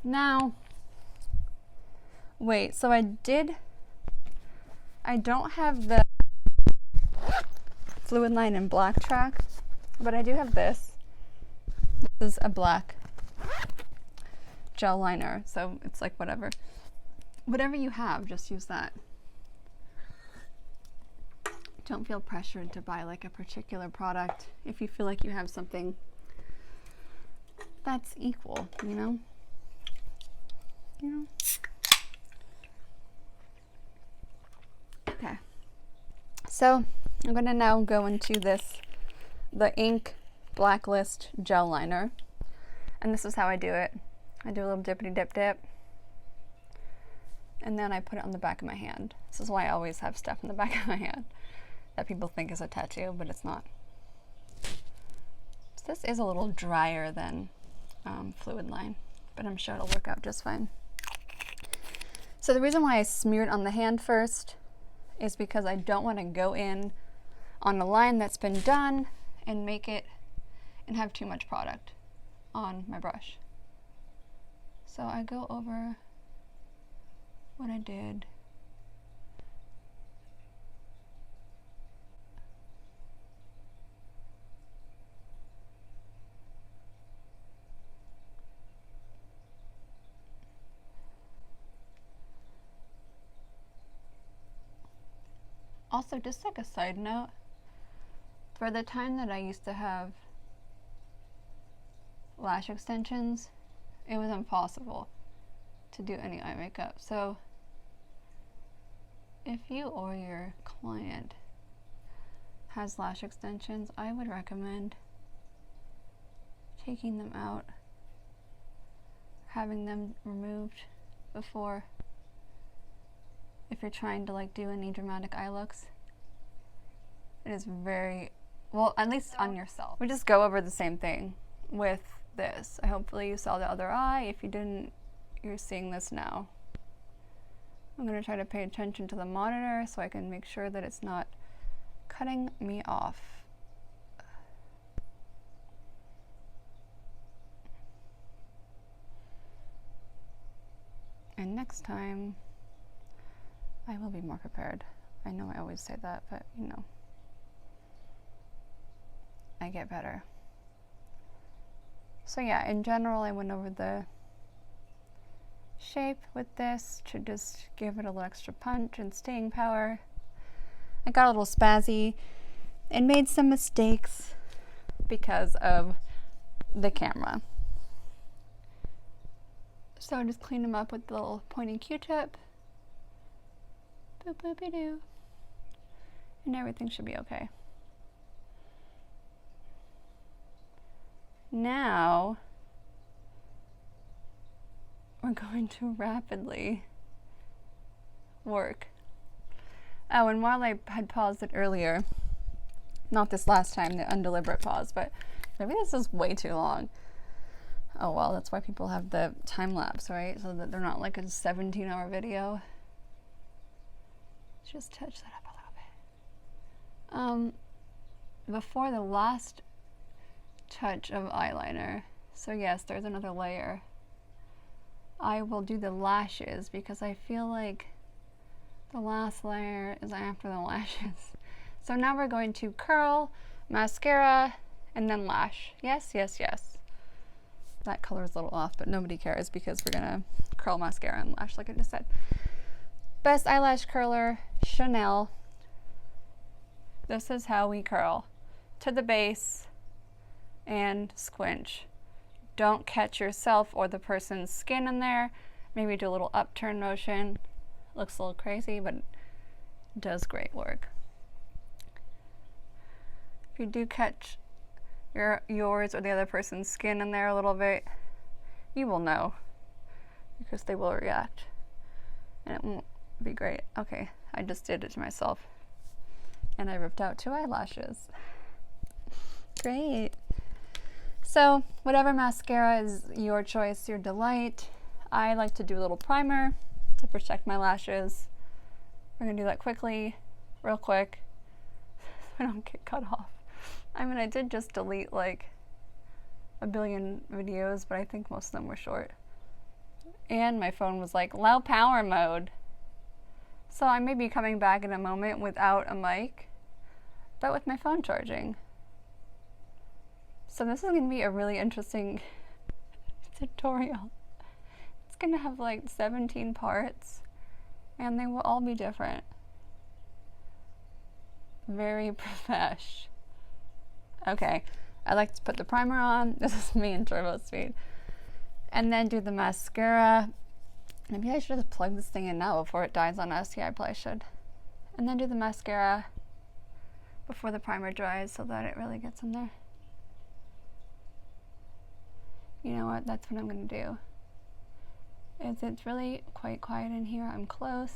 Now, wait, so I don't have the fluid line in black track, but I do have this. This is a black gel liner, so it's like whatever. Whatever you have, just use that. Don't feel pressured to buy like a particular product if you feel like you have something that's equal, you know? Okay. So I'm gonna now go into the ink Blacklist gel liner. And this is how I do it. I do a little dippity dip dip. And then I put it on the back of my hand. This is why I always have stuff in the back of my hand that people think is a tattoo, but it's not. So this is a little drier than fluid line, but I'm sure it'll work out just fine. So the reason why I smeared on the hand first is because I don't want to go in on a line that's been done and make it and have too much product on my brush. So I go over what I did. Also, just like a side note, for the time that I used to have lash extensions, it was impossible to do any eye makeup. So if you or your client has lash extensions, I would recommend taking them out, having them removed before, if you're trying to like do any dramatic eye looks. It is very, well, at least on yourself. We just go over the same thing with this. Hopefully you saw the other eye. If you didn't, you're seeing this now. I'm going to try to pay attention to the monitor so I can make sure that it's not cutting me off. And next time, I will be more prepared. I know I always say that, but you know, I get better. So yeah, in general, I went over the shape with this to just give it a little extra punch and staying power. I got a little spazzy and made some mistakes because of the camera. So I just cleaned them up with the little pointy Q-tip. Boop boopy doo. And everything should be okay. Now we're going to rapidly work. Oh, and while I had paused it earlier, not this last time, the undeliberate pause, but maybe this is way too long. Oh well, that's why people have the time lapse, right? So that they're not like a 17-hour video. Let's just touch that up a little bit. Before the last touch of eyeliner, so yes, there's another layer, I will do the lashes because I feel like the last layer is after the lashes. So now we're going to curl, mascara, and then lash. Yes, yes, yes. That color is a little off, but nobody cares because we're gonna curl, mascara, and lash like I just said. Best eyelash curler, Chanel. This is how we curl. To the base and squinch. Don't catch yourself or the person's skin in there. Maybe do a little upturn motion. Looks a little crazy, but it does great work. If you do catch yours or the other person's skin in there a little bit, you will know because they will react and it won't be great. Okay, I just did it to myself and I ripped out 2 eyelashes. Great. So whatever mascara is your choice, your delight. I like to do a little primer to protect my lashes. We're gonna do that quickly, real quick, so I don't get cut off. I mean, I did just delete like a billion videos, but I think most of them were short. And my phone was like low power mode. So I may be coming back in a moment without a mic, but with my phone charging. So this is going to be a really interesting tutorial. It's going to have like 17 parts, and they will all be different. Very profesh. Okay, I like to put the primer on. This is me in turbo speed. And then do the mascara. Maybe I should just plug this thing in now before it dies on us. Yeah, I probably should. And then do the mascara before the primer dries so that it really gets in there. You know what? That's what I'm going to do. It's really quite quiet in here. I'm close.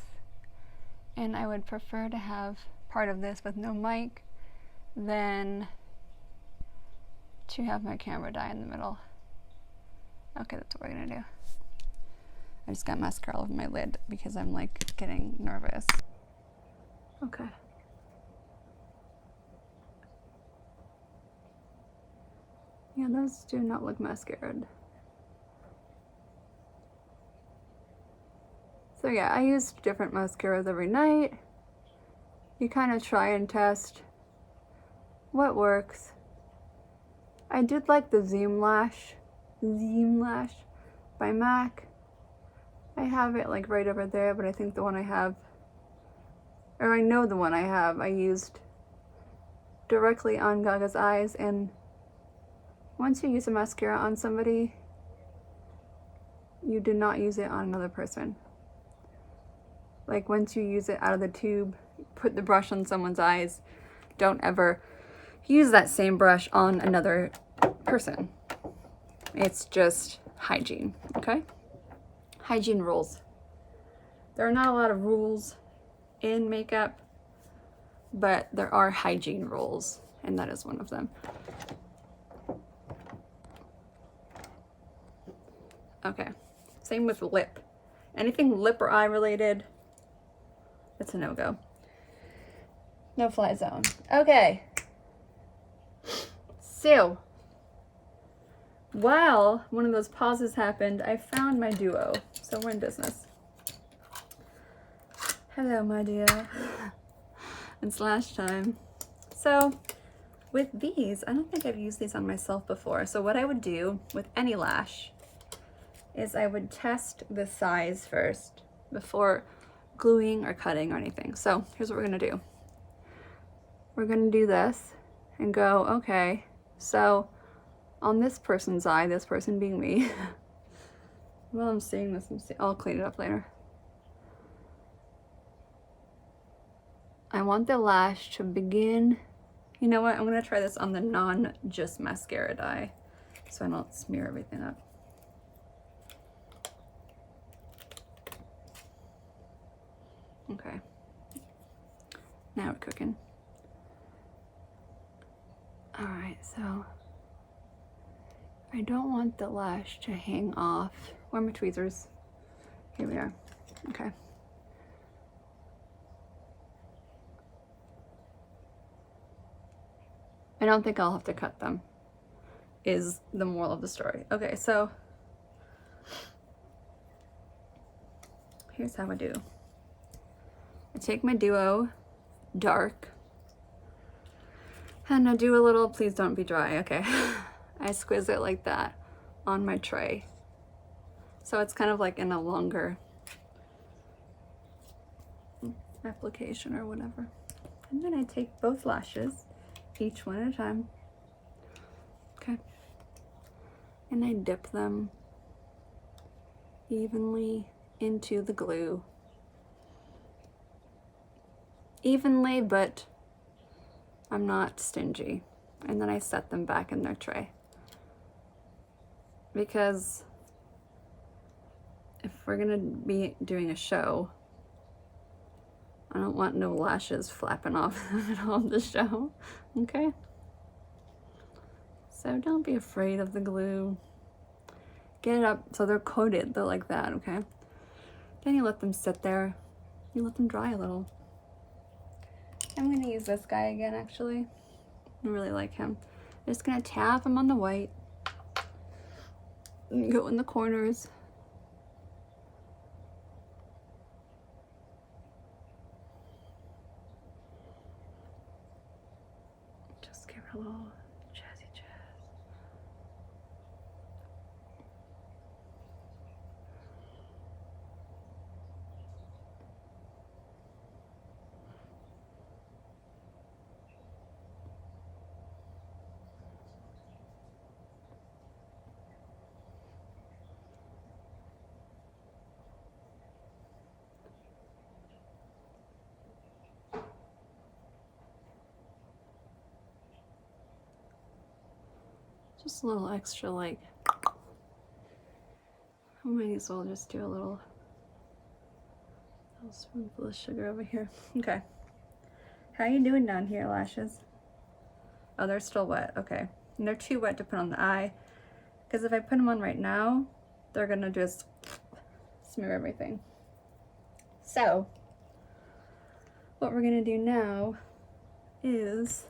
And I would prefer to have part of this with no mic than to have my camera die in the middle. Okay, that's what we're going to do. I just got mascara all over my lid because I'm like getting nervous. Okay. Yeah, those do not look mascaraed. So yeah, I use different mascaras every night. You kind of try and test what works. I did like the Zoom Lash by MAC. I have it like right over there, but I think the one I have or I know the one I have, I used directly on Gaga's eyes, and once you use a mascara on somebody, you do not use it on another person. Like once you use it out of the tube, put the brush on someone's eyes, don't ever use that same brush on another person. It's just hygiene, okay? Hygiene rules. There are not a lot of rules in makeup, but there are hygiene rules, and that is one of them. Okay, same with lip. Anything lip or eye related, it's a no-go. No fly zone. Okay. So, while one of those pauses happened, I found my duo. So we're in business. Hello, my dear. It's lash time. So, with these, I don't think I've used these on myself before. So what I would do with any lash is I would test the size first before gluing or cutting or anything. So here's what we're gonna do. We're gonna do this and go, okay, so on this person's eye, this person being me, well, I'm seeing this, I'll clean it up later. I want the lash to begin, you know what, I'm gonna try this on the non-just mascara eye so I don't smear everything up. Okay, now we're cooking. All right, so I don't want the lash to hang off. Where are my tweezers? Here we are. Okay. I don't think I'll have to cut them, is the moral of the story. Okay, so here's how I do. I take my duo, dark, and I do a little, please don't be dry, okay. I squiz it like that on my tray. So it's kind of like in a longer application or whatever. And then I take both lashes, each one at a time, okay. And I dip them evenly into the glue. Evenly, but I'm not stingy. And then I set them back in their tray. Because if we're gonna be doing a show, I don't want no lashes flapping off in the middle of the show, okay? So don't be afraid of the glue. Get it up so they're coated, they're like that, okay? Then you let them sit there. You let them dry a little. I'm gonna use this guy again, actually. I really like him. I'm just gonna tap him on the white. And go in the corners. Just give it a little jazzy jazz. Just a little extra, like, I might as well just do a little spoonful of sugar over here. Okay. How you doing down here, lashes? Oh, they're still wet, okay. And they're too wet to put on the eye, because if I put them on right now, they're gonna just smear everything. So, what we're gonna do now is,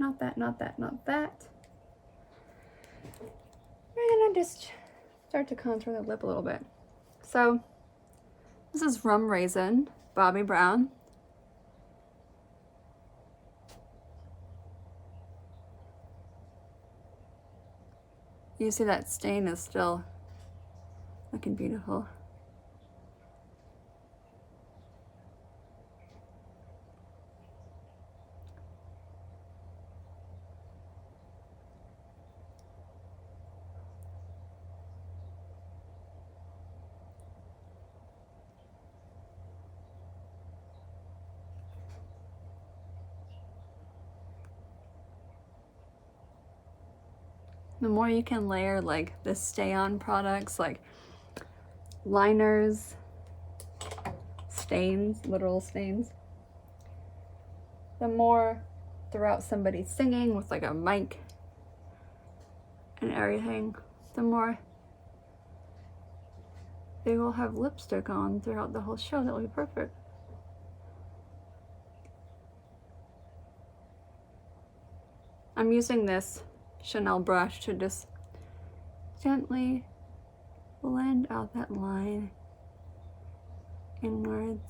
not that, not that, not that. We're gonna just start to contour the lip a little bit. So, this is Rum Raisin, Bobbi Brown. You see that stain is still looking beautiful. the more you can layer like the stay-on products, like liners, stains, literal stains, the more throughout somebody singing with like a mic and everything, the more they will have lipstick on throughout the whole show. That will be perfect. I'm using this Chanel brush to just gently blend out that line inwards.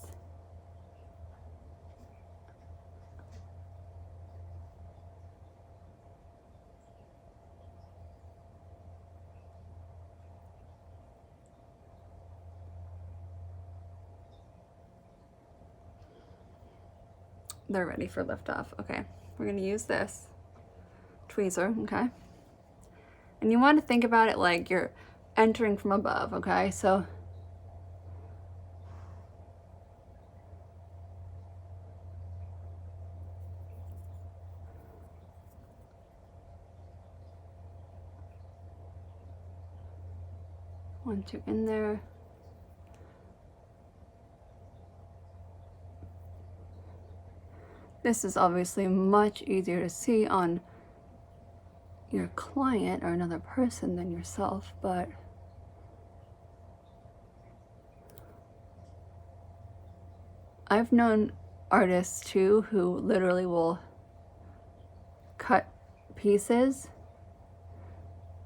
They're ready for liftoff. Okay, we're gonna use this tweezer, okay? And you want to think about it like you're entering from above, okay? So one, two in there. This is obviously much easier to see on your client or another person than yourself, but I've known artists too who literally will cut pieces,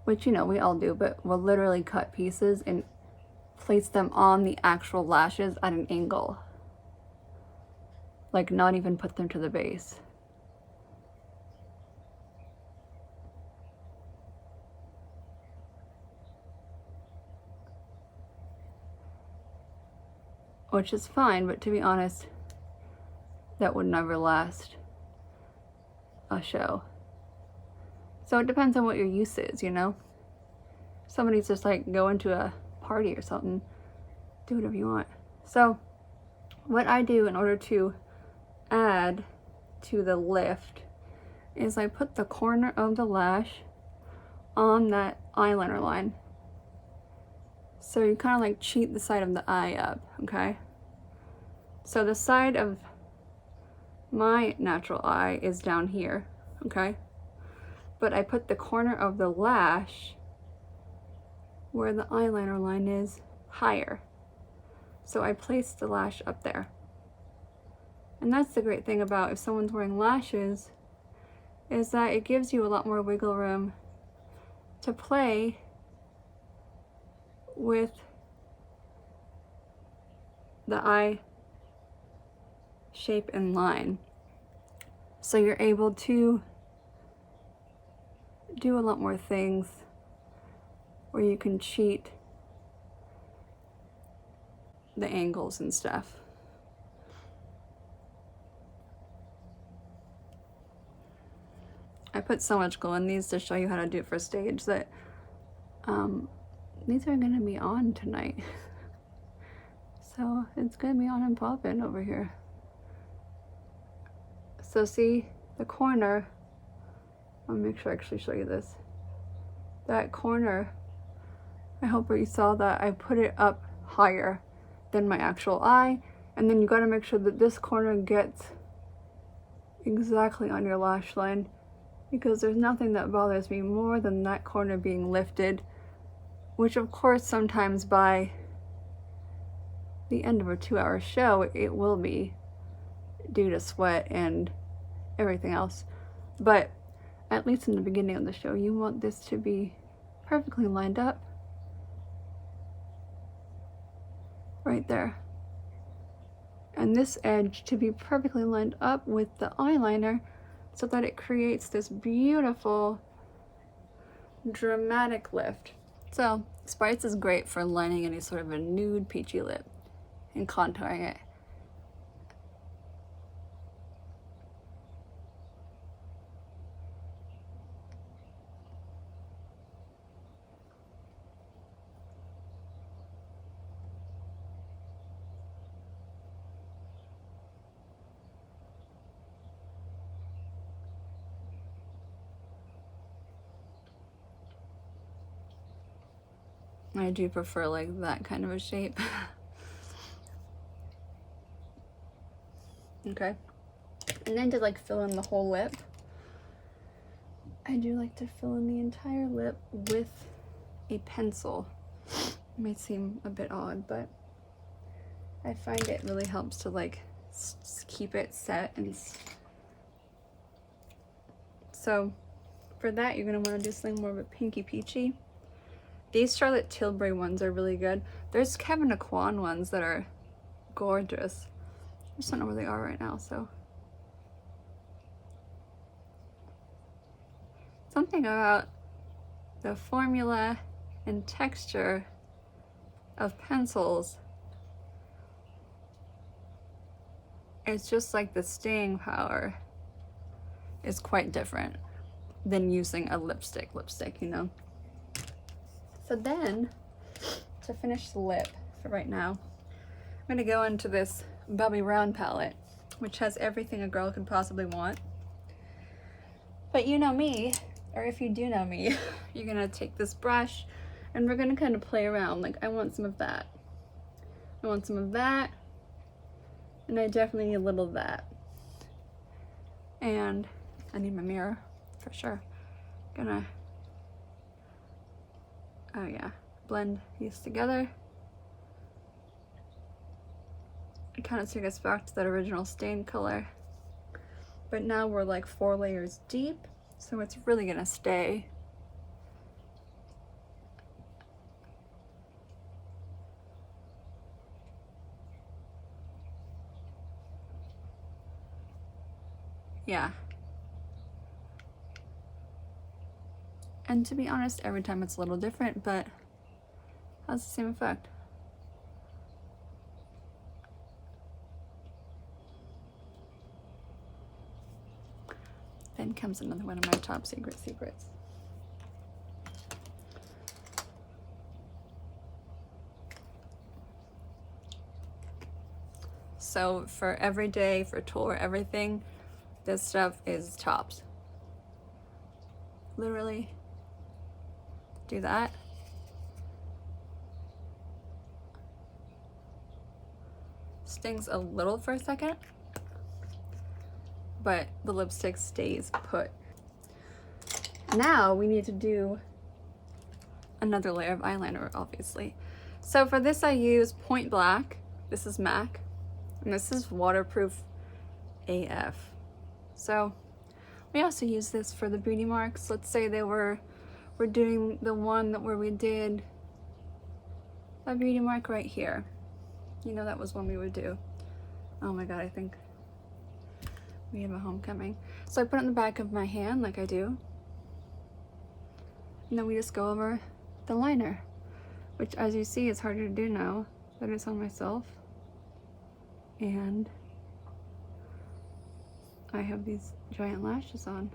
which, you know, we all do, but will literally cut pieces and place them on the actual lashes at an angle. Like, not even put them to the base. Which is fine, but to be honest, that would never last a show. So it depends on what your use is, you know? Somebody's just like going to a party or something, do whatever you want. So what I do in order to add to the lift is I put the corner of the lash on that eyeliner line. So you kind of like cheat the side of the eye up, okay? So the side of my natural eye is down here, okay? But I put the corner of the lash where the eyeliner line is higher. So I placed the lash up there. And that's the great thing about if someone's wearing lashes, is that it gives you a lot more wiggle room to play with the eye shape and line. So you're able to do a lot more things where you can cheat the angles and stuff. I put so much glue in these to show you how to do it for stage that these are gonna be on tonight. So it's gonna be on and popping over here. So see the corner, I'll make sure I actually show you this. That corner, I hope you saw that I put it up higher than my actual eye, and then you gotta make sure that this corner gets exactly on your lash line, because there's nothing that bothers me more than that corner being lifted, which of course sometimes by the end of a 2-hour show it will be due to sweat and everything else. But at least in the beginning of the show, you want this to be perfectly lined up right there, and this edge to be perfectly lined up with the eyeliner so that it creates this beautiful dramatic lift. So Sprites is great for lining any sort of a nude peachy lip and contouring it. I do prefer like that kind of a shape. Okay. And then to like fill in the whole lip, I do like to fill in the entire lip with a pencil. It might seem a bit odd, but I find it really helps to like keep it set. And so for that, you're gonna want to do something more of a pinky peachy. These Charlotte Tilbury ones are really good. There's Kevin Aquan ones that are gorgeous. I just don't know where they are right now, so. Something about the formula and texture of pencils. It's just like the staying power is quite different than using a lipstick, you know? So then, to finish the lip for right now, I'm gonna go into this Bobbi Brown palette, which has everything a girl could possibly want. But you know me, or if you do know me, you're gonna take this brush and we're gonna kind of play around. Like, I want some of that. I want some of that. And I definitely need a little of that. And I need my mirror for sure. Gonna, oh yeah, blend these together. It kind of took us back to that original stain color. But now we're like 4 layers deep, so it's really gonna stay. Yeah. And to be honest, every time it's a little different, but has the same effect. Then comes another one of my top secrets. So for every day, for tour, everything, this stuff is tops. Literally do that. Stings a little for a second, but the lipstick stays put. Now we need to do another layer of eyeliner, obviously. So for this I use Point Black. This is MAC, and this is waterproof AF. So we also use this for the beauty marks. Let's say we're doing the one where we did a beauty mark right here. You know, that was one we would do. Oh my god, I think we have a homecoming. So I put it on the back of my hand like I do. And then we just go over the liner, which as you see is harder to do now that it's on myself. And I have these giant lashes on.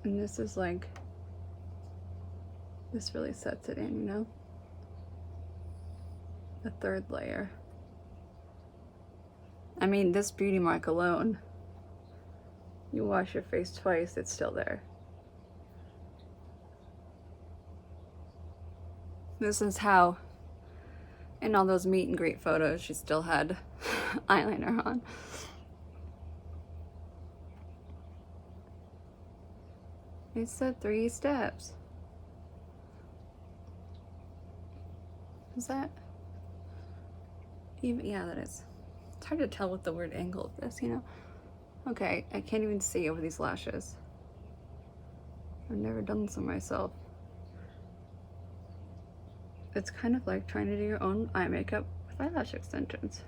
And this is like, this really sets it in, you know? The third layer. I mean, this beauty mark alone, you wash your face twice, it's still there. This is how, in all those meet and greet photos, she still had eyeliner on. It's the 3 steps. Is that even? Yeah, that is. It's hard to tell with the weird angle of this, you know? Okay, I can't even see over these lashes. I've never done this on myself. It's kind of like trying to do your own eye makeup with eyelash extensions.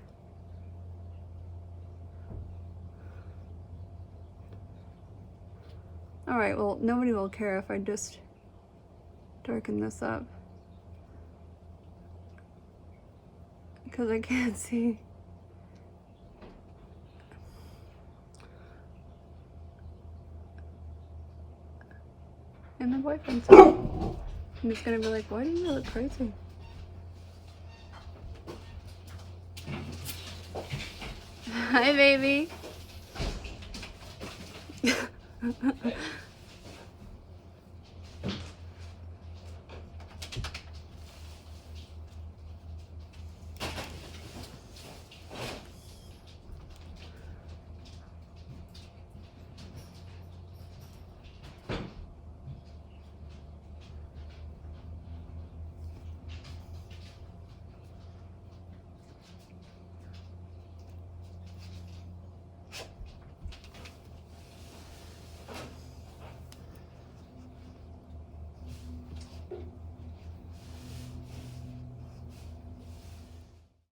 Alright, well, nobody will care if I just darken this up, because I can't see. And my boyfriend's home. I'm just gonna be like, why do you look crazy? Hi, baby.